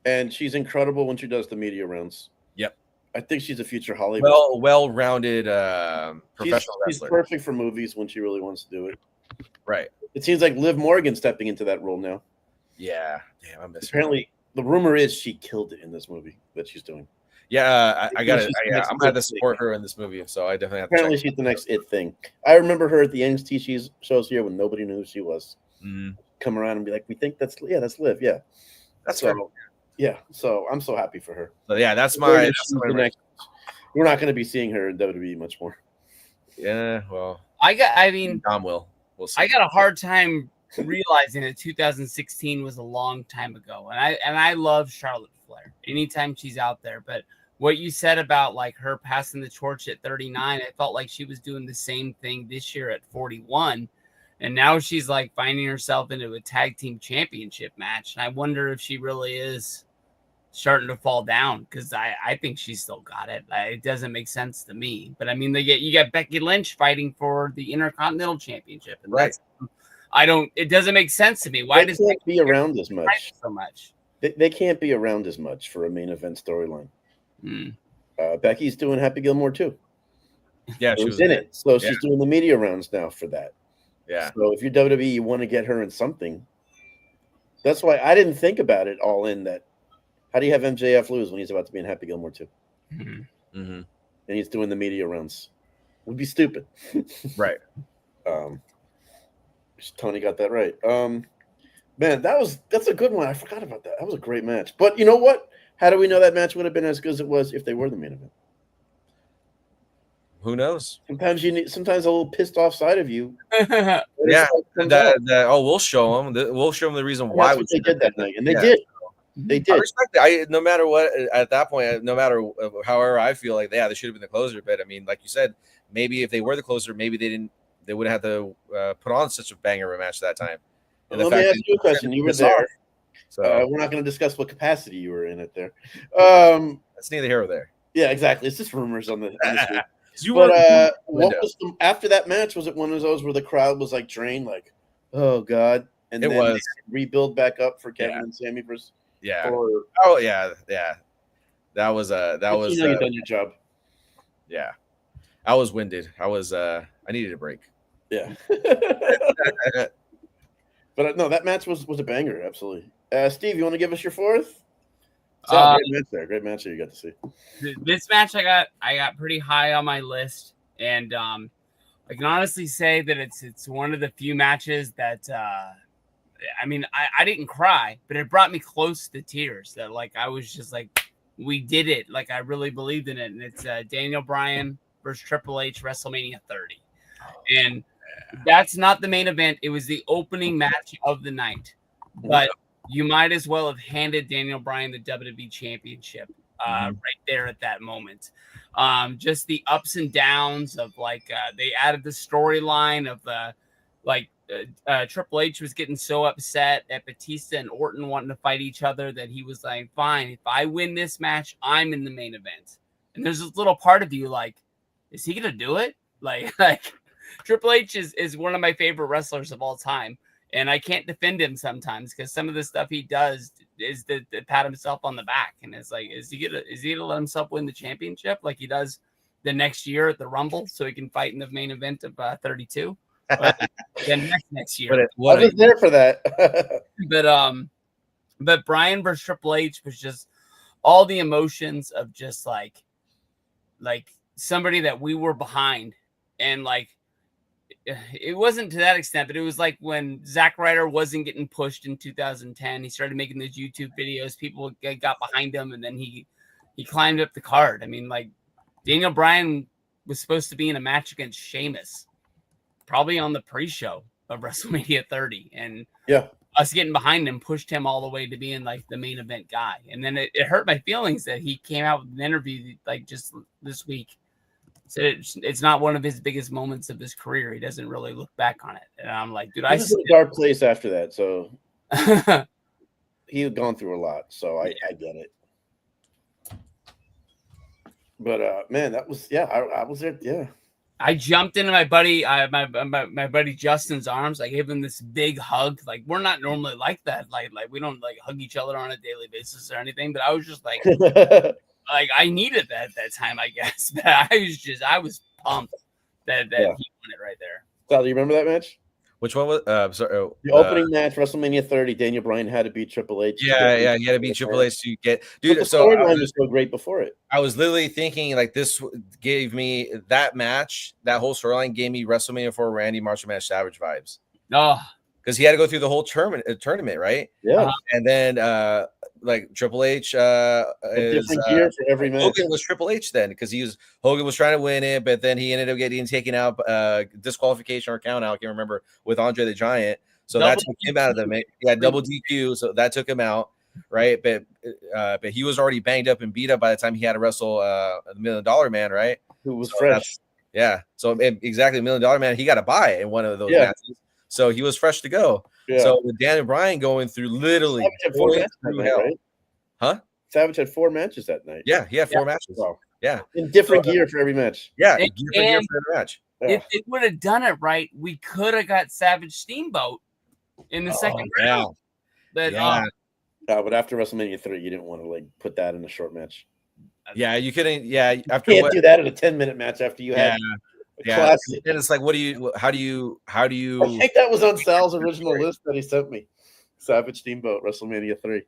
And she's incredible when she does the media rounds. Yep. I think she's a future Hollywood. Well-rounded professional wrestler. She's perfect for movies when she really wants to do it. Right. It seems like Liv Morgan stepping into that role now. Yeah. Damn, I miss her. Apparently, the rumor is she killed it in this movie that she's doing. Yeah, I got it. I'm gonna have to support her in this movie, so I definitely have to. Apparently, she's the next it thing. I remember her at the NXT shows here when nobody knew who she was. Come around and be like, "We think that's Liv." Yeah, that's her. Yeah, so I'm so happy for her. So yeah, that's my next. We're not going to be seeing her in WWE much more. Yeah, well, Tom will. We'll see. I got a hard time realizing that 2016 was a long time ago, and I love Charlotte Flair anytime she's out there. But what you said about like her passing the torch at 39, I felt like she was doing the same thing this year at 41, and now she's like finding herself into a tag team championship match. And I wonder if she really is starting to fall down, because I think she's still got it. It doesn't make sense to me. But I mean, you got Becky Lynch fighting for the Intercontinental Championship, and it doesn't make sense to me. Why does can't be around as much? So much. They can't be around as much for a main event storyline. Becky's doing Happy Gilmore too. Yeah, she was in it. So she's doing the media rounds now for that. Yeah. So if you're WWE, you want to get her in something. That's why I didn't think about it all in that. How do you have MJF lose when he's about to be in Happy Gilmore too? And he's doing the media rounds? Would be stupid. Right. Tony got that right. Man, that's a good one. I forgot about that. That was a great match. But you know what? How do we know that match would have been as good as it was if they were the main event? Who knows? Sometimes a little pissed off side of you. Yeah. We'll show them. We'll show them the reason why they did that night, and they did. They did. I respect it. No matter what, at that point, no matter however I feel like, they should have been the closer. But I mean, like you said, maybe if they were the closer, maybe they would have had to put on such a banger of a match that time. And let me ask you a question. You were there. So we're not going to discuss what capacity you were in it there. That's neither here or there. Yeah, exactly. It's just rumors on the but what was after that match? Was it one of those where the crowd was like drained, like, oh God, and then they rebuild back up for Kevin and Sami versus? Yeah. That was you've done your job. Yeah. I was winded. I needed a break. Yeah. But no, that match was a banger, absolutely. Steve, you want to give us your fourth? Great match there you got to see. This match I got pretty high on my list, and I can honestly say that it's one of the few matches that I mean, I didn't cry, but it brought me close to tears. That like I was just like, we did it. Like I really believed in it. And it's Daniel Bryan versus Triple H WrestleMania 30, and that's not the main event. It was the opening match of the night, but you might as well have handed Daniel Bryan the WWE Championship right there at that moment. Just the ups and downs of like they added the storyline of Triple H was getting so upset at Batista and Orton wanting to fight each other that he was like, fine, if I win this match, I'm in the main event. And there's this little part of you like, is he gonna do it? Like Triple H is one of my favorite wrestlers of all time. And I can't defend him sometimes because some of the stuff he does is to pat himself on the back. And it's like, is he gonna let himself win the championship like he does the next year at the Rumble so he can fight in the main event of 32? Then next year. I was there for that. But Bryan versus Triple H was just all the emotions of just like somebody that we were behind, and like it wasn't to that extent, but it was like when Zack Ryder wasn't getting pushed in 2010. He started making those YouTube videos. People got behind him, and then he climbed up the card. I mean, like Daniel Bryan was supposed to be in a match against Sheamus, probably on the pre-show of WrestleMania 30, and us getting behind him pushed him all the way to being like the main event guy. And then it hurt my feelings that he came out with an interview like just this week, said it's not one of his biggest moments of his career. He doesn't really look back on it. And I'm like, dude, I was in a dark place after that. So he had gone through a lot. So I get it. But man, that was I was there. Yeah. I jumped into my buddy, my buddy Justin's arms. I gave him this big hug. Like we're not normally like that. Like we don't like hug each other on a daily basis or anything. But I was just like, like I needed that at that time, I guess. But I was pumped that he won it right there. Sal, do you remember that match? Which one was? Sorry, the opening match, WrestleMania 30. Daniel Bryan had to beat Triple H. Yeah, he had to beat Triple H to get. Dude, the storyline was so great before it. I was literally thinking like this gave me that match, that whole storyline gave me WrestleMania 4 Randy Macho Man Savage vibes. Oh, because he had to go through the whole tournament, right? Yeah, and then like Triple H different gear for every match. Hogan was Triple H then because Hogan was trying to win it, but then he ended up getting taken out, disqualification or count out, I can't remember, with Andre the Giant. So that took him out of the match. Yeah, double DQ. So that took him out, right? But he was already banged up and beat up by the time he had to wrestle the $1 Million Man, right? Who was fresh. Yeah. So exactly, $1 Million Man, he got a bye in one of those matches. So he was fresh to go. Yeah. So with Daniel Bryan going through literally Savage had 4 matches that night. Yeah, he had 4 matches. Wow. Yeah. In different gear for every match. Yeah, different gear for every match. If it would have done it right, we could have got Savage Steamboat in the second round. But but after WrestleMania 3, you didn't want to like put that in a short match. Yeah, you couldn't. Yeah, after you can't do that in a 10-minute match after you had. Yeah, and it's like, how do you? I think that was on Sal's original list that he sent me. Savage Steamboat, WrestleMania 3.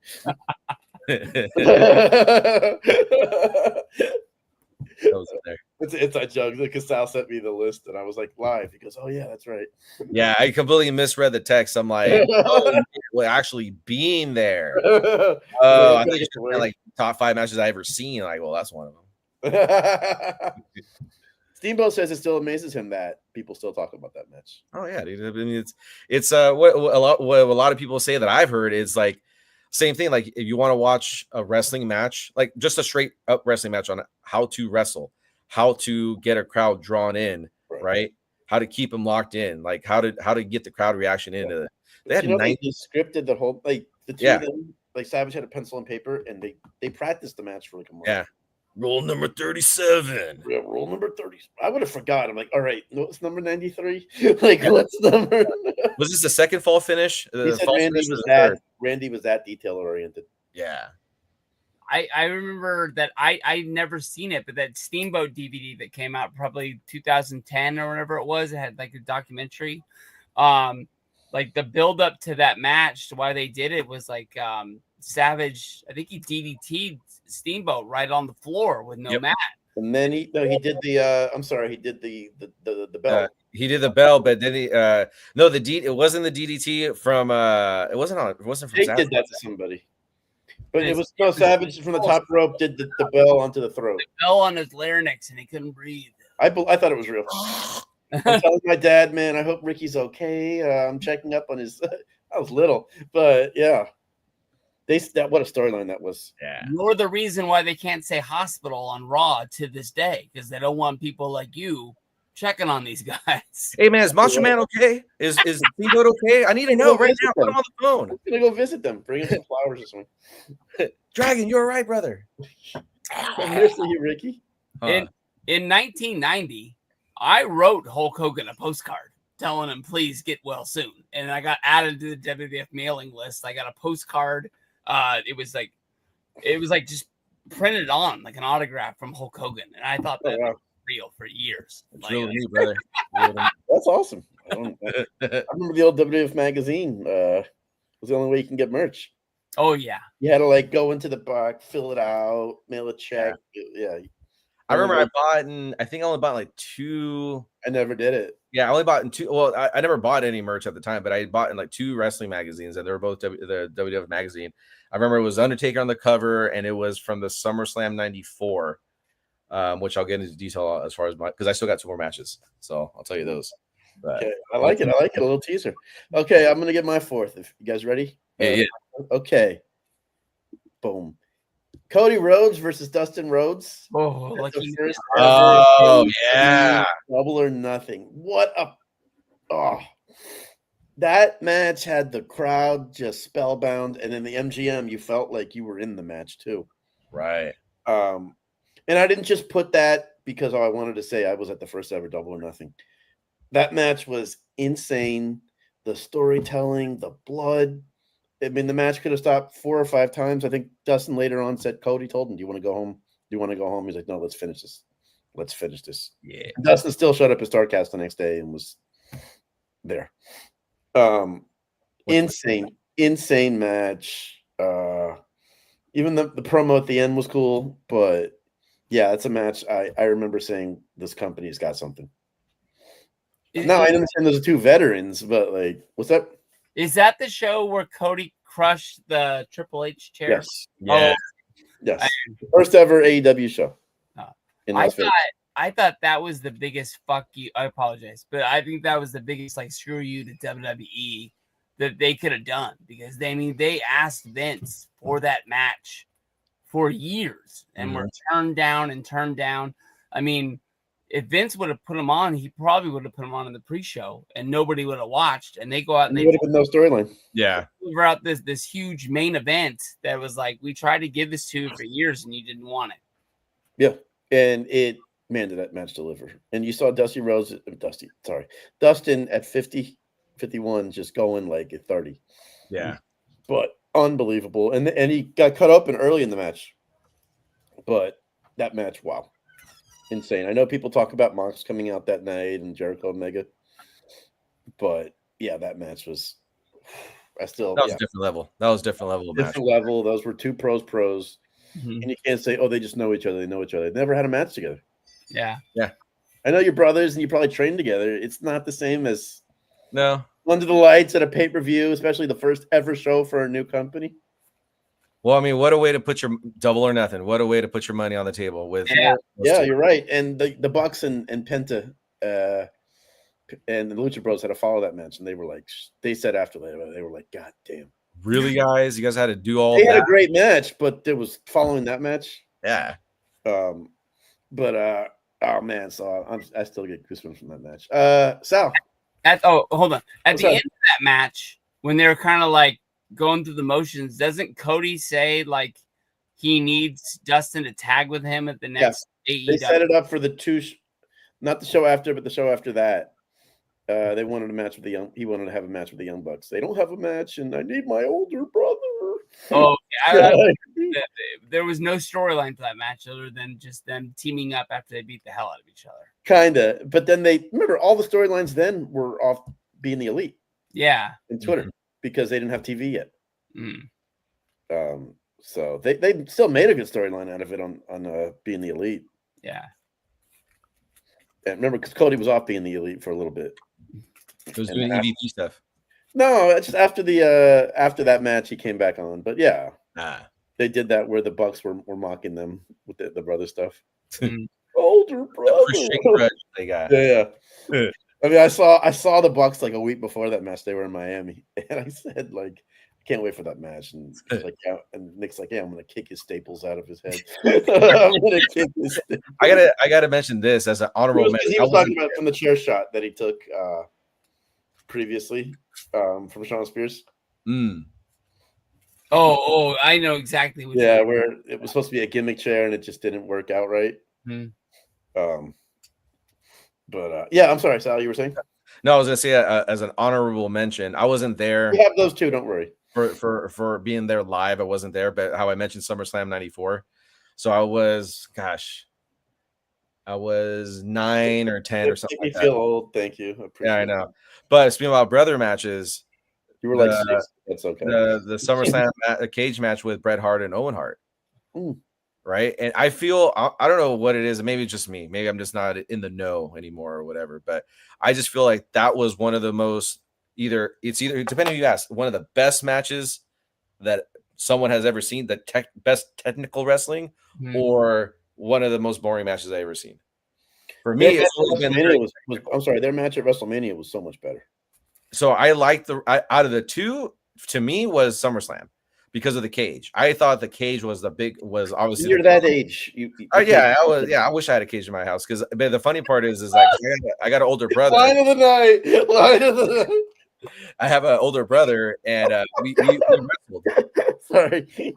It's a joke because Sal sent me the list and I was like live. He goes, "Oh yeah, that's right." Yeah, I completely misread the text. I'm like, actually being there. Oh, I think it's like top 5 matches I ever seen. Like, well, that's one of them. Steamboat says it still amazes him that people still talk about that match. Oh yeah, dude. I mean, it's what a lot of people say that I've heard is like same thing. Like if you want to watch a wrestling match, like just a straight up wrestling match on how to wrestle, how to get a crowd drawn in, right? How to keep them locked in, like how to get the crowd reaction into it. They had they scripted the whole like the two of them, like Savage had a pencil and paper and they practiced the match for like a month. Yeah. Rule number 37. Yeah, rule number 30. I would have forgot. I'm like, all right, what's number 93? Like, what's number? Was this the second fall finish? He said Randy was that detail oriented. Yeah. I remember that I never seen it, but that Steamboat DVD that came out probably 2010 or whatever it was, it had like a documentary. Like the build up to that match, to why they did it was like Savage, I think he DDT'd Steamboat right on the floor with no mat. And then he did the I'm sorry, he did the belt. He did the bell, but then he no, it wasn't the DDT from it wasn't from Jake Savage. did that to somebody. But it It's- was Savage from the top rope did the bell onto the throat. Fell on his larynx and he couldn't breathe. I thought it was real. I'm telling my dad, man, I hope Ricky's okay. I'm checking up on his I was little, but yeah. What a storyline that was. Yeah. You're the reason why they can't say hospital on Raw to this day, because they don't want people like you checking on these guys. Hey man, is Macho Man okay? Is Steamboat okay? I need to know right now. Put him on the phone. I'm gonna go visit them. Bring him some flowers or something. Dragon, you're right, brother. I'm here for you, Ricky. In 1990, I wrote Hulk Hogan a postcard telling him please get well soon, and I got added to the WWF mailing list. I got a postcard. It was like just printed on like an autograph from Hulk Hogan, and I thought that was real for years. It's Like, real to me, brother. That's awesome. I remember the old WWF magazine. Was the only way you can get merch. oh yeah, You had to like go into the box, fill it out, mail a check. Yeah. I remember I think I only bought like 2. I never did it. Yeah, I only bought in 2. Well, I never bought any merch at the time, but I bought in like 2 wrestling magazines, and they were both the WWF magazine. I remember it was Undertaker on the cover, and it was from the SummerSlam '94, which I'll get into detail as far as because I still got 2 more matches, so I'll tell you those. But, Okay, I like it. I like it. A little teaser. Okay, I'm gonna get my fourth. If you guys ready? yeah. Okay. Boom. Cody Rhodes versus Dustin Rhodes. oh, That's lucky the first Oh, ever yeah. Double or Nothing. What a that match had the crowd just spellbound, and in the MGM, you felt like you were in the match too. Right. And I didn't just put that because I wanted to say I was at the first ever Double or Nothing. That match was insane. The storytelling, the blood. I mean, the match could have stopped 4 or 5 times. I think Dustin later on said, Cody told him, do you want to go home? Do you want to go home? He's like, no, let's finish this. Let's finish this. Yeah. And Dustin still showed up at StarCast the next day and was there. Insane match. Even the promo at the end was cool, but yeah, it's a match. I remember saying this company's got something. Now I understand those are 2 veterans, but like, what's that? Is that the show where Cody crushed the Triple H chair? Yes. Yeah. Yes. First ever AEW show. In Las Vegas. I thought that was the biggest fuck you. I apologize, but I think that was the biggest like screw you to WWE that they could have done, because they asked Vince for that match for years and were turned down. I mean, if Vince would have put him on, he probably would have put him on in the pre-show, and nobody would have watched. And they go out and they would have been no storyline. Yeah. deliver out this huge main event that was like, we tried to give this to you for years and you didn't want it. Yeah, and did that match deliver? And you saw Dustin at 50, 51, just going like at 30. Yeah. But unbelievable, and he got cut open early in the match. But that match, wow. Insane. I know people talk about Mox coming out that night and Jericho Omega, but yeah, that match was. That was a different level. That was a different level of match. Different level. Those were 2 pros, and you can't say, "Oh, they just know each other." They know each other. They never had a match together. Yeah. I know you're brothers and you probably trained together. It's not the same as under the lights at a pay-per-view, especially the first ever show for a new company. Well, I mean, what a way to put your Double or Nothing. What a way to put your money on the table with. Yeah, you're right. And the Bucks and Penta and the Lucha Bros had to follow that match, and they were like, they said after that, they were like, God damn. Really, guys? You guys had to do all They that? had a great match, but it was following that match. Yeah. But oh man, so I still get goosebumps from that match. Sal. Hold on. At the end of that match, when they were kind of like going through the motions, doesn't Cody say like he needs Dustin to tag with him at the next AEW? They set it up for the not the show after, but the show after that. They wanted a match with he wanted to have a match with the Young Bucks. They don't have a match, and I need my older brother. Oh, there was no storyline to that match other than just them teaming up after they beat the hell out of each other. Kinda, but then they remember all the storylines then were off being the Elite. Yeah, in Twitter because they didn't have TV yet. So they still made a good storyline out of it on being the Elite. Yeah. And remember, because Cody was off being the elite for a little bit. It was And doing after- EVP stuff. No, it's just after that match he came back on. But yeah, Nah. they did that where the Bucks were mocking them with the brother stuff. Mm. Older brother. They got. Yeah. I mean, I saw the Bucks like a week before that match. They were in Miami, and I said like, I can't wait for that match. And he's like, yeah, and Nick's like, yeah, I'm gonna kick his staples out of his head. I'm gonna kick his. I gotta mention this as an honorable mention. He was talking about from the chair shot that he took previously from Shawn Spears. Oh, I know exactly what. Yeah, where it was supposed to be a gimmick chair and it just didn't work out right. But yeah, I'm sorry, Sal. You were saying? No, I was gonna say as an honorable mention. I wasn't there. We have those two. Don't worry. For being there live, I wasn't there. But how I mentioned SummerSlam '94, so I was 9 or 10 or something. Make me like feel that. old. Thank you. Yeah, I know. But speaking about brother matches, You were like 6. That's okay. the SummerSlam cage match with Bret Hart and Owen Hart. Ooh. Right. And I feel, I don't know what it is. Maybe it's just me. Maybe I'm just not in the know anymore or whatever. But I just feel like that was one of the most, depending on who you ask, one of the best matches that someone has ever seen, the best technical wrestling, or one of the most boring matches I've ever seen. For me, I'm sorry, their match at WrestleMania was so much better. So I like out of the two, to me, was SummerSlam. Because of the cage, I thought the cage was obviously. You're that age. I wish I had a cage in my house because the funny part is like I got an older brother. Line of the night. I have an older brother, and we wrestled. Sorry. You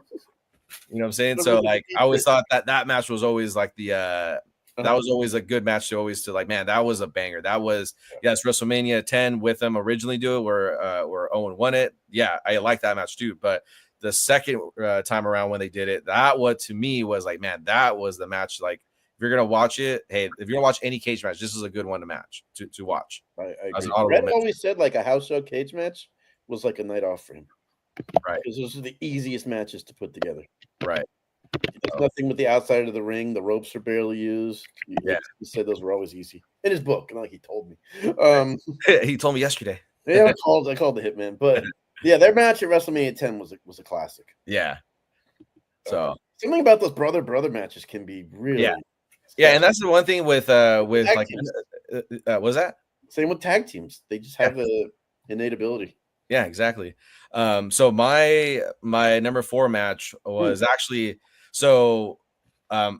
know what I'm saying? So like, I always thought that match was always like that was always a good match to like, man, that was a banger. That was WrestleMania 10 with them originally do it where Owen won it. Yeah, I like that match too, but. The second time around when they did it, that what to me was like, man, that was the match. Like, if you're gonna watch it, hey, if you're gonna watch any cage match, this is a good one to watch. I agree. Red always said like a house show cage match was like a night off for him, right? Because those are the easiest matches to put together, right? There's nothing with the outside of the ring. The ropes are barely used. Yeah, he said those were always easy in his book, like he told me. He told me yesterday. Yeah, I called the hitman, but. Yeah, their match at WrestleMania 10 was a classic. Yeah. So something about those brother matches can be really yeah, and that's the one thing with like was that same with tag teams? They just have the innate ability. Yeah, exactly. So my number 4 match was actually I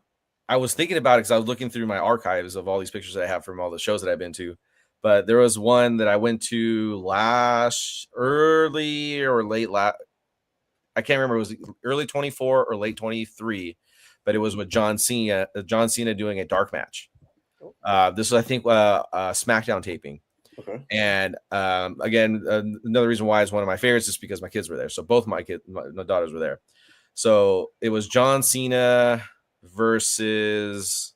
was thinking about it because I was looking through my archives of all these pictures that I have from all the shows that I've been to. But there was one that I went to early or late I can't remember. It was early 24 or late 23, but it was with John Cena doing a dark match. This was, I think, SmackDown taping. Okay. And again, another reason why it's one of my favorites is because my kids were there. So both my daughters were there. So it was John Cena versus...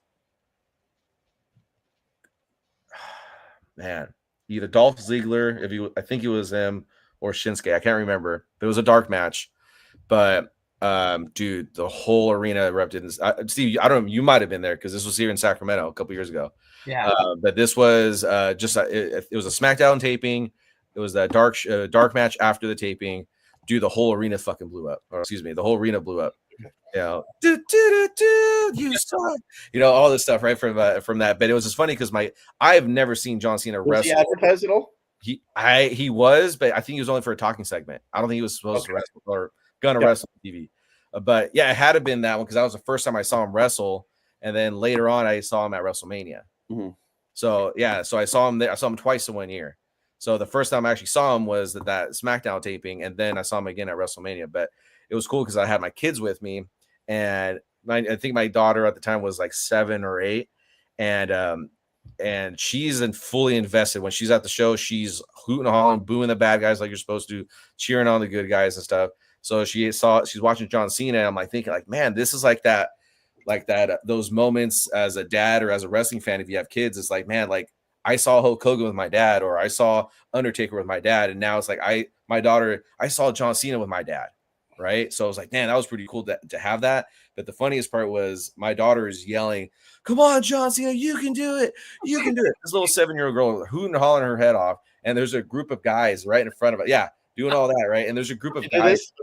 Man, either Dolph Ziggler, I think it was him, or Shinsuke. I can't remember. But it was a dark match. But dude, the whole arina erupted. Steve, I don't know. You might have been there because this was here in Sacramento a couple years ago. Yeah. But this was just it was a SmackDown taping. It was that dark match after the taping. Dude, the whole arena fucking blew up. Or excuse me, the whole arena blew up. You know, you suck. You know, all this stuff right from that. But it was just funny because I've never seen John Cena wrestle. Was he advertised at all? He was, but I think he was only for a talking segment. I don't think he was supposed to wrestle or gonna wrestle on TV. But yeah, it had to been that one because that was the first time I saw him wrestle, and then later on I saw him at WrestleMania. Mm-hmm. So yeah, so I saw him there. I saw him twice in 1 year. So the first time I actually saw him was that SmackDown taping, and then I saw him again at WrestleMania. But it was cool because I had my kids with me. And I think my daughter at the time was like 7 or 8, and she's fully invested. When she's at the show, she's hooting and hollering, booing the bad guys like you're supposed to, cheering on the good guys and stuff. So she's watching John Cena, and I'm like thinking like, man, this is like that those moments as a dad or as a wrestling fan. If you have kids, it's like, man, like I saw Hulk Hogan with my dad, or I saw Undertaker with my dad, and now it's like I saw John Cena with my dad. right? So I was like, man, that was pretty cool to have that. But the funniest part was my daughter is yelling, "Come on, John Cena, you can do it. You can do it." This little 7-year-old girl hooting and hollering her head off. And there's a group of guys right in front of it. Yeah, doing all that, right? And there's a group of guys,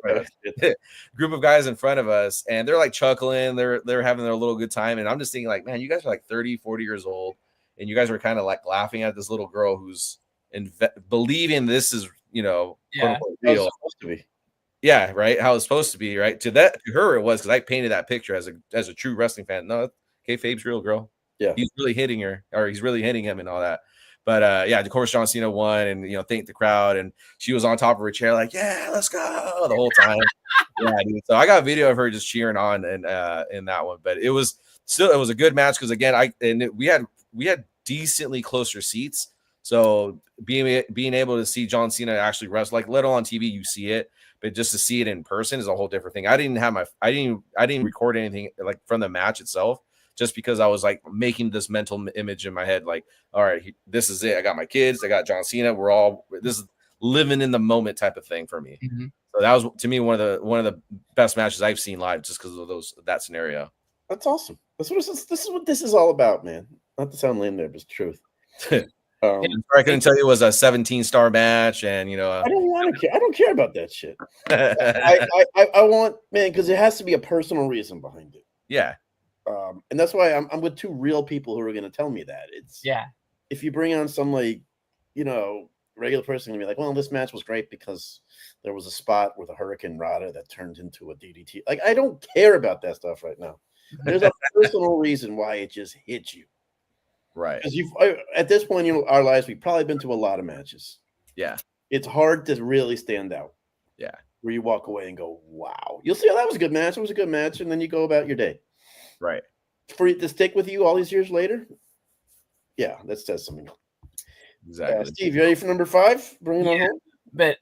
group of guys in front of us, and they're like chuckling, they're having their little good time. And I'm just thinking, like, man, you guys are like 30, 40 years old, and you guys are kind of like laughing at this little girl who's believing this is, quote unquote real. Supposed to be. Yeah, right. How it's supposed to be, right? To her, it was, because I painted that picture as a true wrestling fan. No, kayfabe's real, girl. Yeah, he's really hitting her, or he's really hitting him, and all that. But of course, John Cena won, and thanked the crowd, and she was on top of her chair, like, "Yeah, let's go," the whole time. Yeah, dude. So I got a video of her just cheering on, and in that one. But it was a good match, because again, we had decently closer seats. So being able to see John Cena actually wrestle, like, little on TV, you see it, but just to see it in person is a whole different thing. I didn't record anything like from the match itself, just because I was like making this mental image in my head, like, all right, this is it. I got my kids, I got John Cena. This is living in the moment type of thing for me. Mm-hmm. So that was, to me, one of the best matches I've seen live, just because of that scenario. That's awesome. This is what this is all about, man. Not to sound lame there, but it's truth. I couldn't tell you it was a 17-star match, and I don't care about that shit. I want, man, because it has to be a personal reason behind it. Yeah. And that's why I'm with two real people who are going to tell me that. If you bring on some, like, regular person, and be like, well, this match was great because there was a spot with a Hurricane Rana that turned into a DDT. Like, I don't care about that stuff right now. There's a personal reason why it just hits you. Right. Because at this point in our lives, we've probably been to a lot of matches. Yeah. It's hard to really stand out. Yeah. Where you walk away and go, wow. You'll see, oh, that was a good match. It was a good match. And then you go about your day. Right. For it to stick with you all these years later, yeah, that says something. Exactly. Steve, you ready for number 5? Bring it on home. But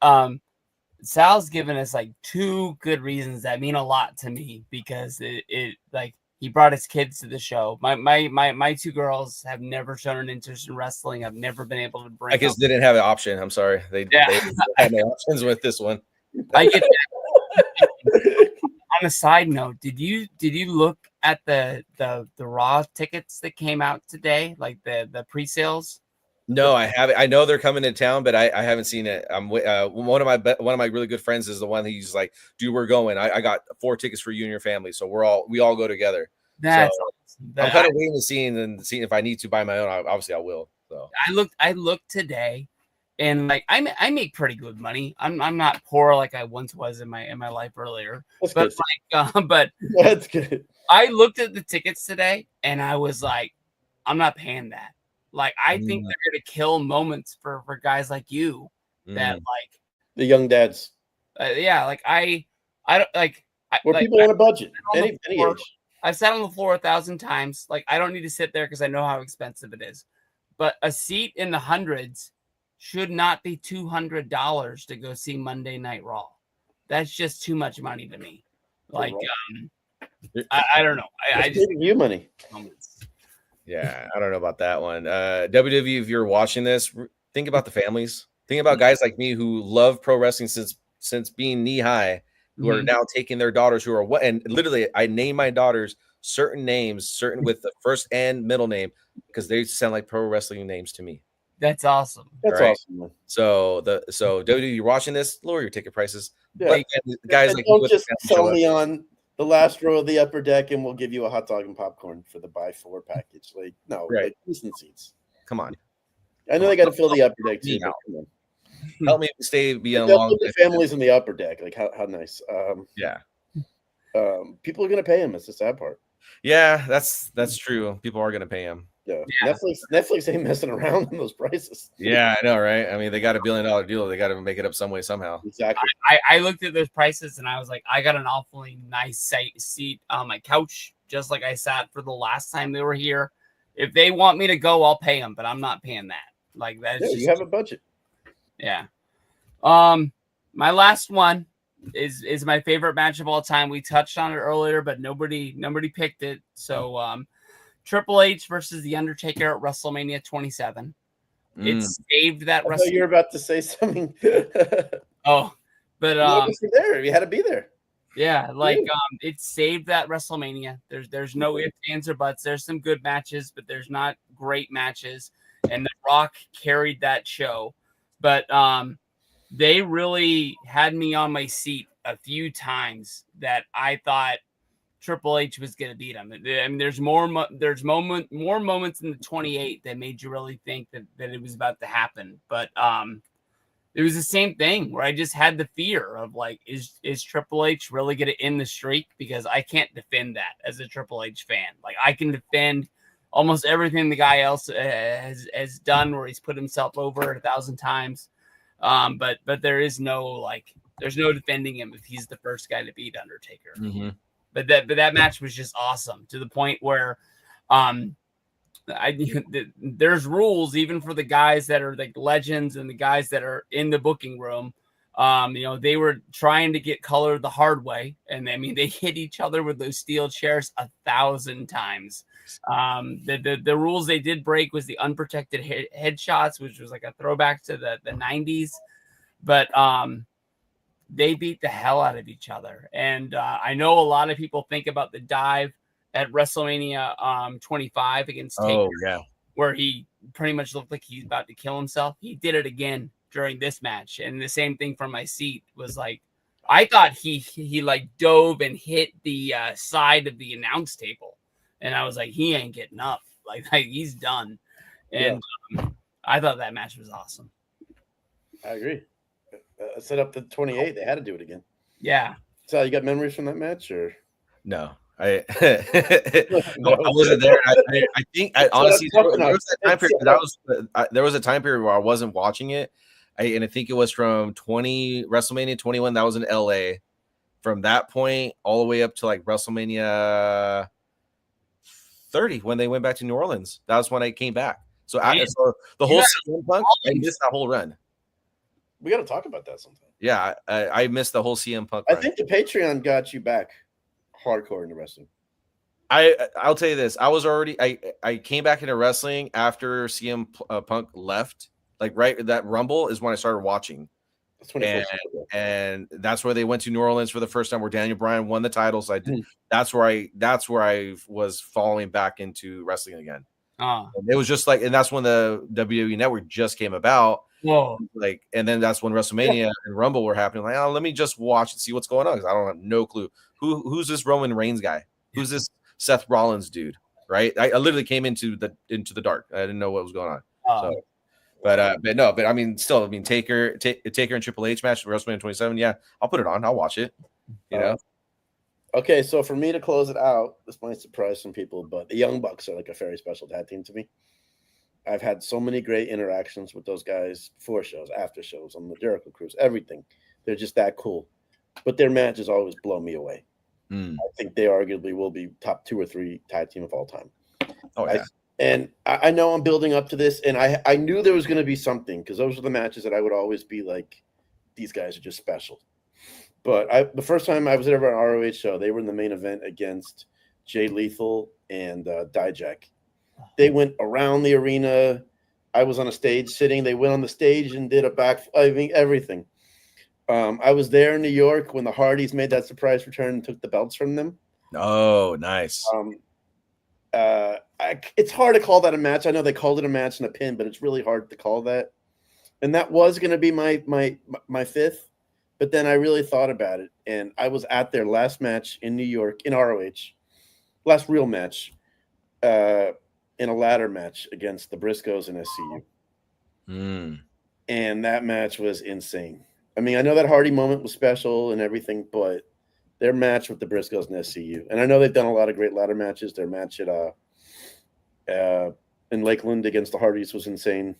Sal's given us like 2 good reasons that mean a lot to me, because it like, he brought his kids to the show. My 2 girls have never shown an interest in wrestling. I've never been able to bring. I guess didn't have an option. I'm sorry. They had no options with this one. I get that. On a side note, did you look at the Raw tickets that came out today, like the pre-sales? No, I haven't. I know they're coming to town, but I haven't seen it. I'm one of my really good friends is the one who's like, dude, we're going. I got 4 tickets for you and your family, so we all go together. That's awesome. I'm kind of waiting to see, and seeing if I need to buy my own. Obviously, I will. So I looked today, and like I make pretty good money. I'm not poor like I once was in my life earlier. That's that's good. I looked at the tickets today, and I was like, I'm not paying that. Like, I think they're going to kill moments for guys like you that like the young dads. Like I don't like where people on a budget. Any age. I've sat on the floor 1,000 times. Like, I don't need to sit there because I know how expensive it is. But a seat in the hundreds should not be $200 to go see Monday Night Raw. That's just too much money to me. Like, I don't know. I just giving you money. Yeah, I don't know about that one. WWE, if you're watching this, think about the families. Think about guys like me who love pro wrestling since being knee high, who are now taking their daughters who are and literally I name my daughters certain names, with the first and middle name, because they sound like pro wrestling names to me. That's awesome. That's awesome. Man. So WWE, you're watching this, lower your ticket prices. Yeah. But guys, like, don't just sell me on the last row of the upper deck and we'll give you a hot dog and popcorn for the buy 4 package. Like, no, right. Like decent seats. Come on. I know they got to fill the upper deck too. But come on. Help me be a long. The families in the upper deck, like how nice. Yeah. People are gonna pay him. It's the sad part. Yeah, that's true. People are gonna pay him. Yeah. Netflix ain't messing around on those prices. Yeah, I know, right? I mean, they got $1 billion deal. They got to make it up some way somehow. Exactly. I looked at those prices and I was like, I got an awfully nice seat on my couch, just like I sat for the last time they were here. If they want me to go, I'll pay them, but I'm not paying that. Like, that's just, you have a budget. Yeah. My last one is my favorite match of all time. We touched on it earlier, but nobody picked it. So Triple H versus The Undertaker at WrestleMania 27. It saved that. I thought you were about to say something. Oh, but you there. You had to be there. Yeah, like it saved that WrestleMania. There's no ifs, ands, or buts. There's some good matches, but there's not great matches. And The Rock carried that show. But they really had me on my seat a few times that I thought Triple H was going to beat him. I mean, there's more moments in the 28 that made you really think that it was about to happen. But it was the same thing where I just had the fear of like, is Triple H really going to end the streak? Because I can't defend that as a Triple H fan. Like, I can defend almost everything the guy else has done where he's put himself over 1,000 times. But there's no defending him if he's the first guy to beat Undertaker. Mm-hmm. But that match was just awesome to the point where there's rules even for the guys that are like legends and the guys that are in the booking room. They were trying to get color the hard way, and I mean they hit each other with those steel chairs 1,000 times. The rules they did break was the unprotected headshots, which was like a throwback to the 90s. But they beat the hell out of each other. And I know a lot of people think about the dive at WrestleMania 25 against Taker, where he pretty much looked like he's about to kill himself. He did it again during this match. And the same thing from my seat was like, I thought he like dove and hit the side of the announce table. And I was like, he ain't getting up. Like he's done. And I thought that match was awesome. I agree. Set up the 28. They had to do it again. Yeah. So you got memories from that match, or no? I wasn't there. I think honestly there was a time period where I wasn't watching it, and I think it was from WrestleMania 21 that was in LA. From that point all the way up to like WrestleMania 30 when they went back to New Orleans. That was when I came back. So the whole CM Punk, I missed that whole run. We got to talk about that sometime. Yeah, I missed the whole CM Punk run. I think the Patreon got you back hardcore into wrestling. I'll tell you this. I was already I came back into wrestling after CM Punk left. Like right, that Rumble is when I started watching. And that's where they went to New Orleans for the first time, where Daniel Bryan won the title. So that's where I was falling back into wrestling again. It was just like, and that's when the WWE Network just came about. Whoa! Like, and then that's when WrestleMania and Rumble were happening. Like, let me just watch and see what's going on because I don't have no clue who's this Roman Reigns guy, who's this Seth Rollins dude, right? I literally came into the dark. I didn't know what was going on. So, but I mean, still, Taker and Triple H match WrestleMania 27. Yeah, I'll put it on. I'll watch it. You know. Okay, so for me to close it out, this might surprise some people, but the Young Bucks are like a very special tag team to me. I've had so many great interactions with those guys before shows, after shows, on the Jericho Cruise, everything. They're just that cool. But their matches always blow me away. I think they arguably will be top 2 or 3 tag team of all time. Oh, yeah. I know I'm building up to this, and I knew there was going to be something because those were the matches that I would always be like, these guys are just special. But the first time I was ever on an ROH show, they were in the main event against Jay Lethal and Dijak. They went around the arena. I was on a stage sitting. They went on the stage and did a back. I mean, everything. I was there in New York when the Hardys made that surprise return and took the belts from them. Oh, nice. It's hard to call that a match. I know they called it a match and a pin, but it's really hard to call that. And that was going to be my fifth. But then I really thought about it, and I was at their last match in New York in ROH, last real match. In a ladder match against the Briscoes and SCU. And that match was insane. I mean, I know that Hardy moment was special and everything, but their match with the Briscoes and SCU, and I know they've done a lot of great ladder matches. Their match at in Lakeland against the Hardys was insane.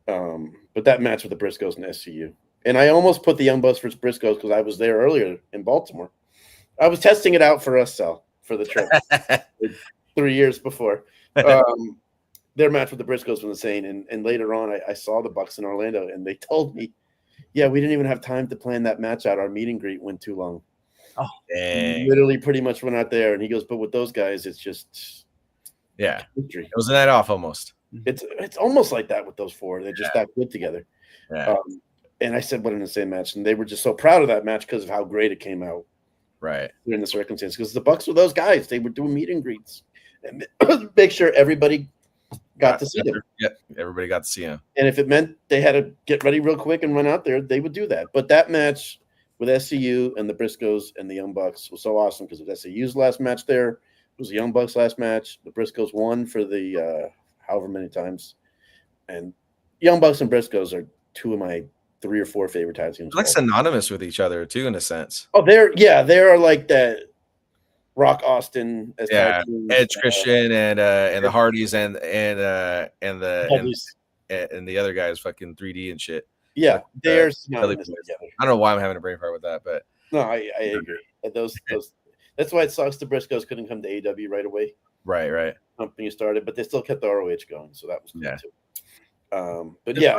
But that match with the Briscoes and SCU. And I almost put the Young Bucks versus Briscoes because I was there earlier in Baltimore. I was testing it out for us, Sal, for the trip 3 years before. Their match with the Briscoes was insane. And later on, I saw the Bucks in Orlando, and they told me, yeah, we didn't even have time to plan that match out. Our meet and greet went too long. Oh, dang. Literally pretty much went out there. And he goes, but with those guys, it's just history. It was a night off almost. It's almost like that with those four. They're just that good together. Yeah. And I said, what an insane match. And they were just so proud of that match because of how great it came out. Right. during the circumstance, because the Bucks were those guys. They were doing meet and greets and make sure everybody got to see them. Yep. Everybody got to see him. And if it meant they had to get ready real quick and run out there, they would do that. But that match with SCU and the Briscoes and the Young Bucks was so awesome because it was SCU's last match there. It was the Young Bucks' last match. The Briscoes won for the however many times. And Young Bucks and Briscoes are two of my 3 or 4 favorite tag teams. Like synonymous with each other too, in a sense. Oh, they're like that. Rock Austin, as Yeah, tag teams, Edge Christian and the Hardys and the Dudleys. and the other guys fucking 3D and shit. Yeah, they're Philly synonymous boys. together. I don't know why I'm having a brain fart with that, but No, I agree. Those that's why it sucks the Briscoes couldn't come to AEW right away. right. Company started, but they still kept the ROH going, so that was cool Yeah. too. But The yeah,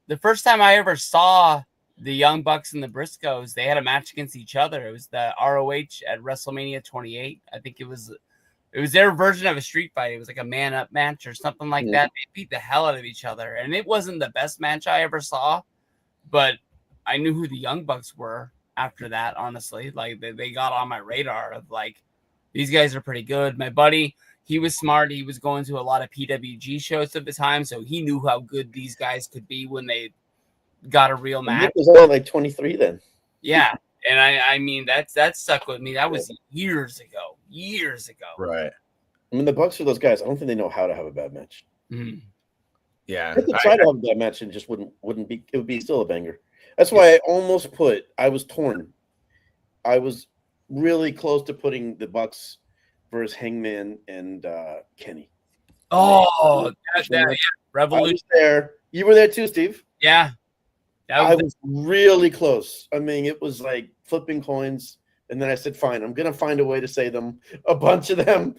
the first time I ever saw the Young Bucks and the Briscoes, they had a match against each other. It was the ROH at WrestleMania 28. I think it was their version of a street fight. It was like a man up match or something like that. They beat the hell out of each other, and it wasn't the best match I ever saw, but I knew who the Young Bucks were after that. Honestly, like they got on my radar of like, these guys are pretty good. My buddy, he was smart. He was going to a lot of PWG shows at the time, so he knew how good these guys could be when they got a real match. Nick was only like 23 then. Yeah, and I mean that stuck with me. That was years ago. Right. I mean, the Bucks are those guys. I don't think they know how to have a bad match. Mhm. Yeah. They could try to have a bad match and just wouldn't be. It would be still a banger. That's why I was torn. I was really close to putting the Bucks versus Hangman and Kenny. Oh, yeah, I Revolution. was there. You were there too, Steve. Yeah, I was really close. I mean, it was like flipping coins. And then I said, fine, I'm going to find a way to say them, a bunch of them,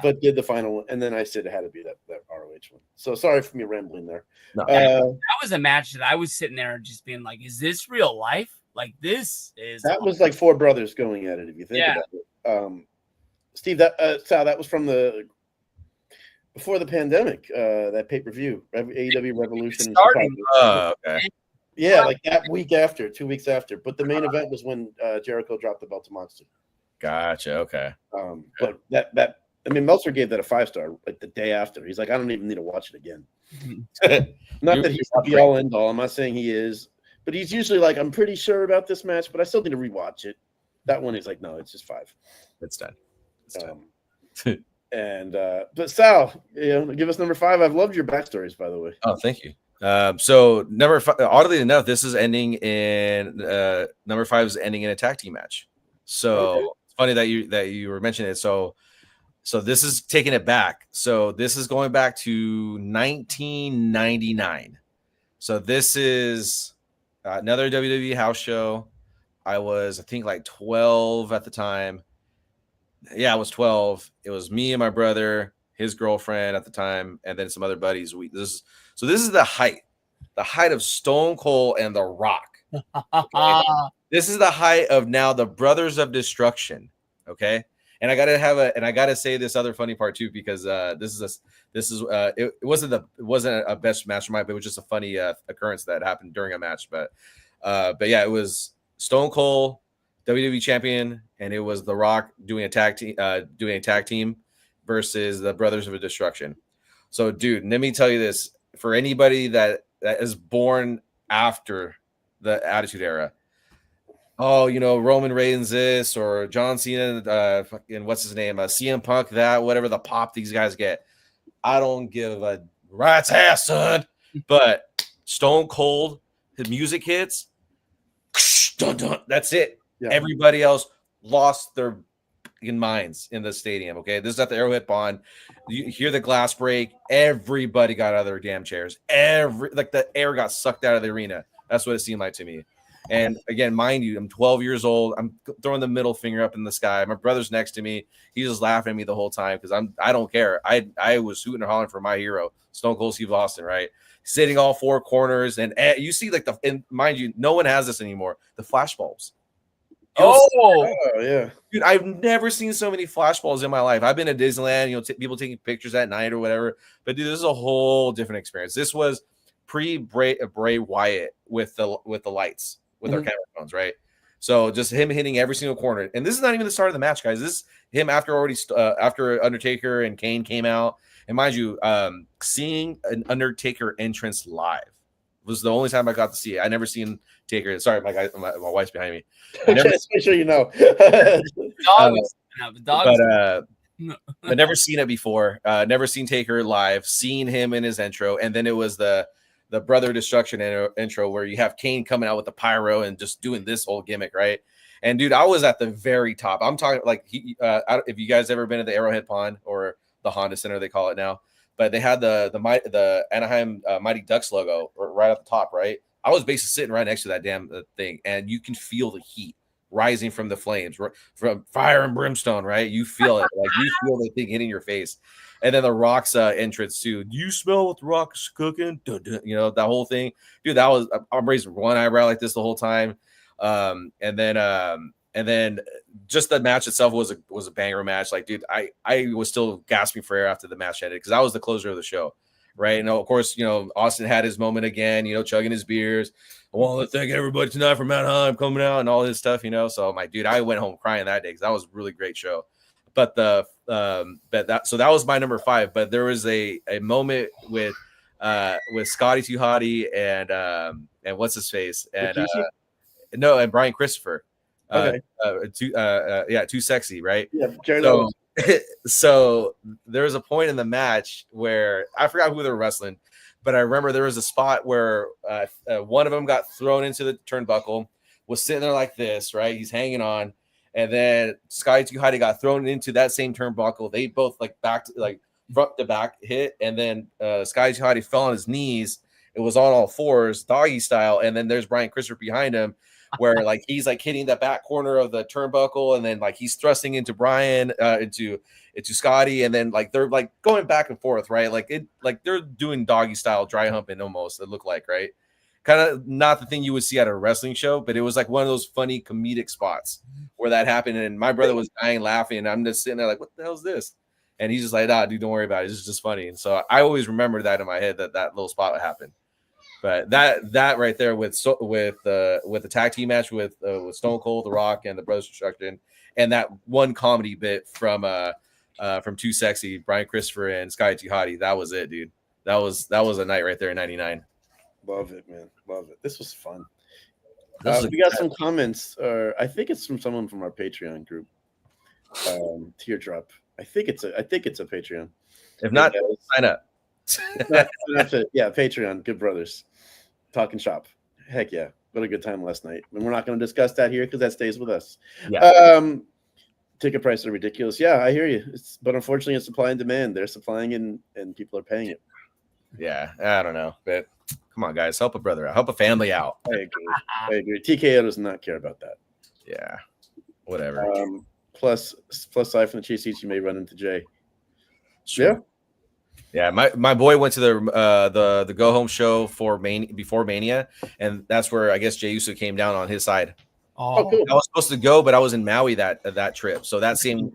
but did the final one. And then I said it had to be that ROH one. So sorry for me rambling there. No. That was a match that I was sitting there and just being like, is this real life? Like, this is. That was like 4 brothers going at it, if you think about it. Steve, Sal, that was from before the pandemic, that pay-per-view, AEW Revolution. Starting. Okay. Yeah, like that week after, 2 weeks after. But the main event was when Jericho dropped the belt to Monster. Gotcha. Okay. But that I mean, Meltzer gave that a 5-star like the day after. He's like, I don't even need to watch it again. Not that he's the all end all. I'm not saying he is, but he's usually like, I'm pretty sure about this match, but I still need to rewatch it. That one, he's like, no, it's just 5. It's done. But Sal, give us number 5. I've loved your backstories, by the way. Oh, thank you. So number 5, oddly enough, this is ending in number 5 is ending in a tag team match. So it's funny that you were mentioning it. So this is taking it back. So this is going back to 1999. So this is another WWE house show. I think like 12 at the time. Yeah, I was 12. It was me and my brother, his girlfriend at the time, and then some other buddies. This is the height of Stone Cold and The Rock. Okay? This is the height of now the Brothers of Destruction. Okay, and I gotta say this other funny part too, because it wasn't a best match for mine, but it was just a funny occurrence that happened during a match. But yeah, it was Stone Cold, WWE champion, and it was The Rock doing a tag team versus the Brothers of Destruction. So, dude, let me tell you this: for anybody that is born after the Attitude Era, Roman Reigns this, or John Cena, fucking what's his name, CM Punk, that, whatever the pop these guys get, I don't give a rat's ass, son. But Stone Cold, the music hits, dun, dun, that's it. Yeah. Everybody else lost their minds in the stadium. Okay, this is at the Arrowhead Pond. You hear the glass break. Everybody got out of their damn chairs. The air got sucked out of the arena. That's what it seemed like to me. And again, mind you, I'm 12 years old. I'm throwing the middle finger up in the sky. My brother's next to me. He's just laughing at me the whole time because I don't care. I was hooting and hollering for my hero, Stone Cold Steve Austin, right? Sitting all 4 corners, and you see and mind you, no one has this anymore. The flashbulbs. Oh yeah, dude! I've never seen so many flashballs in my life. I've been to Disneyland, people taking pictures at night or whatever. But dude, this is a whole different experience. This was pre Bray Wyatt with the lights, with our camera phones, right? So just him hitting every single corner, and this is not even the start of the match, guys. This is him after after Undertaker and Kane came out, and mind you, seeing an Undertaker entrance live was the only time I got to see it. I never seen Taker. Sorry, my wife's behind me. Just make sure you know. But never seen it before. Never seen Taker live. Seen him in his intro, and then it was the Brother Destruction intro where you have Kane coming out with the pyro and just doing this whole gimmick, right? And dude, I was at the very top. I'm talking like if you guys ever been to the Arrowhead Pond or the Honda Center, they call it now, but they had the Anaheim Mighty Ducks logo right at the top, right? I was basically sitting right next to that damn thing, and you can feel the heat rising from the flames, from fire and brimstone, right? You feel it, like you feel the thing hitting your face. And then the Rock's entrance too. Do you smell what the Rock's cooking? Dun, dun, you know, that whole thing, dude. That was, I'm raising one eyebrow like this the whole time. And then just the match itself was a banger match. Like, dude, I was still gasping for air after the match ended because that was the closer of the show, right? And of course, you know, Austin had his moment again. You know, chugging his beers. I want to thank everybody tonight from Anaheim coming out and all this stuff. You know, so my dude, I went home crying that day because that was a really great show. But that was my number 5. But there was a moment with Scotty 2 Hotty and what's his face and and Brian Christopher. Okay. Too Sexy, right? Yeah. So there was a point in the match where I forgot who they were wrestling, but I remember there was a spot where one of them got thrown into the turnbuckle, was sitting there like this, right? He's hanging on. And then Scotty 2 Hotty got thrown into that same turnbuckle. They both front to back hit. And then Scotty 2 Hotty fell on his knees. It was on all fours, doggy style. And then there's Brian Christopher behind him where like he's like hitting the back corner of the turnbuckle. And then like he's thrusting into Brian, into Scotty. And then like they're like going back and forth, right? Like they're doing doggy style dry humping almost, it looked like, right? Kind of not the thing you would see at a wrestling show, but it was like one of those funny comedic spots where that happened. And my brother was dying laughing. And I'm just sitting there like, what the hell is this? And he's just like, nah, dude, don't worry about it. It's just funny. And so I always remember that in my head, that little spot happened. But that right there with the tag team match with Stone Cold, The Rock, and the Brothers Destruction, and that one comedy bit from Too Sexy, Brian Christopher and Scotty 2 Hotty, that was it, dude. That was a night right there in '99. Love it, man. Love it. This was fun. We got some comments. I think it's from someone from our Patreon group. Teardrop. I think it's a Patreon. If not, sign up. Yeah, Patreon. Good brothers. Talking shop. Heck yeah. What a good time last night. And we're not going to discuss that here because that stays with us. Yeah. Ticket prices are ridiculous. Yeah, I hear you. But unfortunately, it's supply and demand. They're supplying and people are paying it. Yeah, I don't know. But come on, guys. Help a brother out. Help a family out. I agree. TKO does not care about that. Yeah. Whatever. Plus side from the cheese seats, you may run into Jay. Sure. Yeah, my boy went to the go home show before Mania, and that's where I guess Jey Uso came down on his side. Oh, cool. I was supposed to go, but I was in Maui that trip. So that same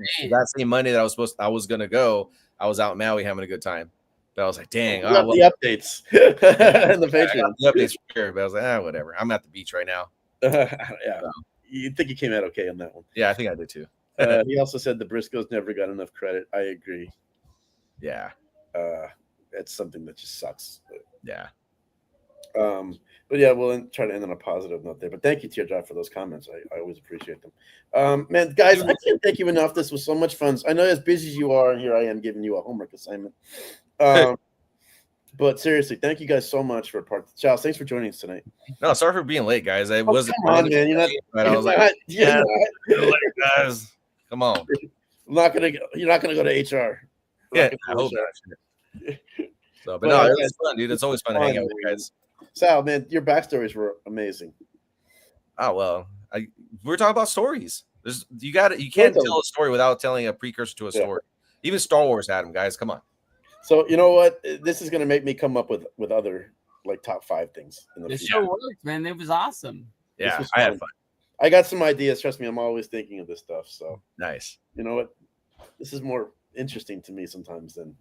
Monday that I was gonna go, I was out in Maui having a good time. But I was like, dang, the updates and the Patreon. The updates for sure. But I was like, whatever. I'm at the beach right now. Yeah, you think you came out okay on that one? Yeah, I think I did too. He also said the Briscoes never got enough credit. I agree. Yeah. It's something that just sucks. Yeah. But yeah, we'll try to end on a positive note there. But thank you, Teardrop, for those comments. I always appreciate them. Man, guys, I can't thank you enough. This was so much fun. I know as busy as you are, and here I am giving you a homework assignment. But seriously, thank you guys so much for part. Charles, thanks for joining us tonight. No, sorry for being late, guys. I wasn't. Come on, man. I was like, guys, come on. You're not gonna go to HR. Yeah, I hope not. So, but no, it's fun, dude. It's always fun to hang out with you guys. Sal, man, your backstories were amazing. Oh well, we're talking about stories. You can't tell a story without telling a precursor to a story. Even Star Wars had them, guys. Come on. So you know what? This is gonna make me come up with other like top 5 things in the future. Show worked, man. It was awesome. Yeah, I had fun. I got some ideas. Trust me, I'm always thinking of this stuff. So nice. You know what? This is more interesting to me sometimes than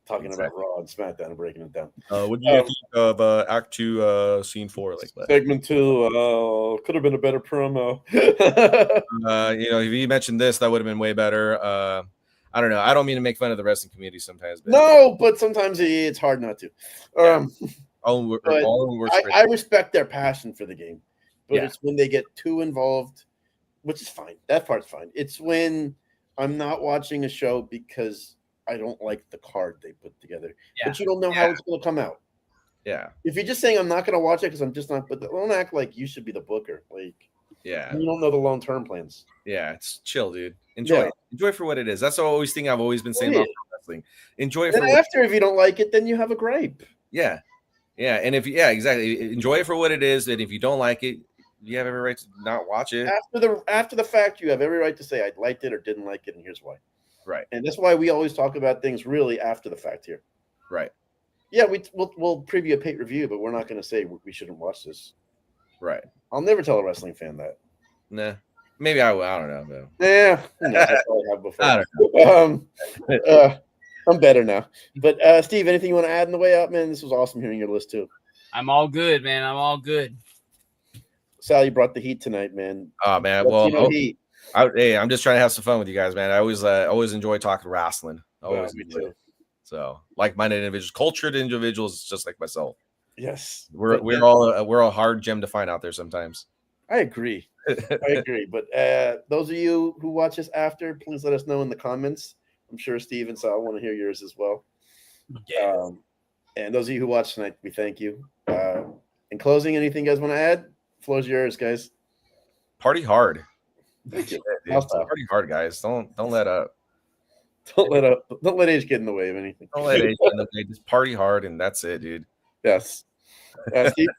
talking about Raw and SmackDown and breaking it down. What do you think of Act 2, Scene 4? Like that? Segment 2 could have been a better promo. If you mentioned this, that would have been way better. I don't know. I don't mean to make fun of the wrestling community sometimes, but No, but sometimes it's hard not to. I respect their passion for the game, but it's when they get too involved, which is fine. That part's fine. It's when I'm not watching a show because I don't like the card they put together, but you don't know how it's going to come out. Yeah. If you're just saying I'm not going to watch it because I'm just not, but don't act like you should be the booker. Like, you don't know the long-term plans. Yeah, it's chill, dude. Enjoy it. Enjoy it for what it is. That's the always thing I've always been saying about wrestling. Enjoy it. And after, if you don't like it, then you have a gripe. Yeah. Yeah. And exactly. Enjoy it for what it is. And if you don't like it, you have every right to not watch it. After the fact, you have every right to say I liked it or didn't like it, and here's why. Right. And that's why we always talk about things really after the fact here. Right. Yeah, we'll preview a pay review, but we're not going to say we shouldn't watch this. Right. I'll never tell a wrestling fan that. Nah. Maybe I will. I don't know. Though. Yeah. That's all I have before. I don't know. I'm better now. But Steve, anything you want to add on the way out, man? This was awesome hearing your list too. I'm all good, man. I'm all good. Sal, you brought the heat tonight, man. Oh man, heat. I'm just trying to have some fun with you guys, man. I always enjoy talking wrestling. Always, me too. So, like-minded individuals, cultured individuals, just like myself. Yes, we're all a hard gem to find out there sometimes. I agree. But those of you who watch us after, please let us know in the comments. I'm sure Steve and Sal want to hear yours as well. Yeah. And those of you who watched tonight, we thank you. In closing, anything you guys want to add? Floor's yours, guys. Party hard. Thank you. Party hard, guys. Don't let up. Don't let age get in the way of anything. Don't let age get in the way. Just party hard, and that's it, dude. Yes. Steve?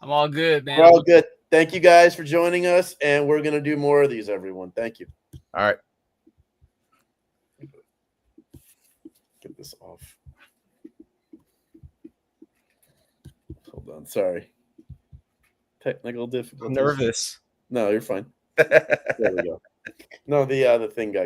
I'm all good, man. We're all good. Thank you guys for joining us, and we're going to do more of these, everyone. Thank you. All right. Get this off. Hold on. Sorry. Technical difficulties. I'm nervous. No, you're fine. There we go. No, the thing got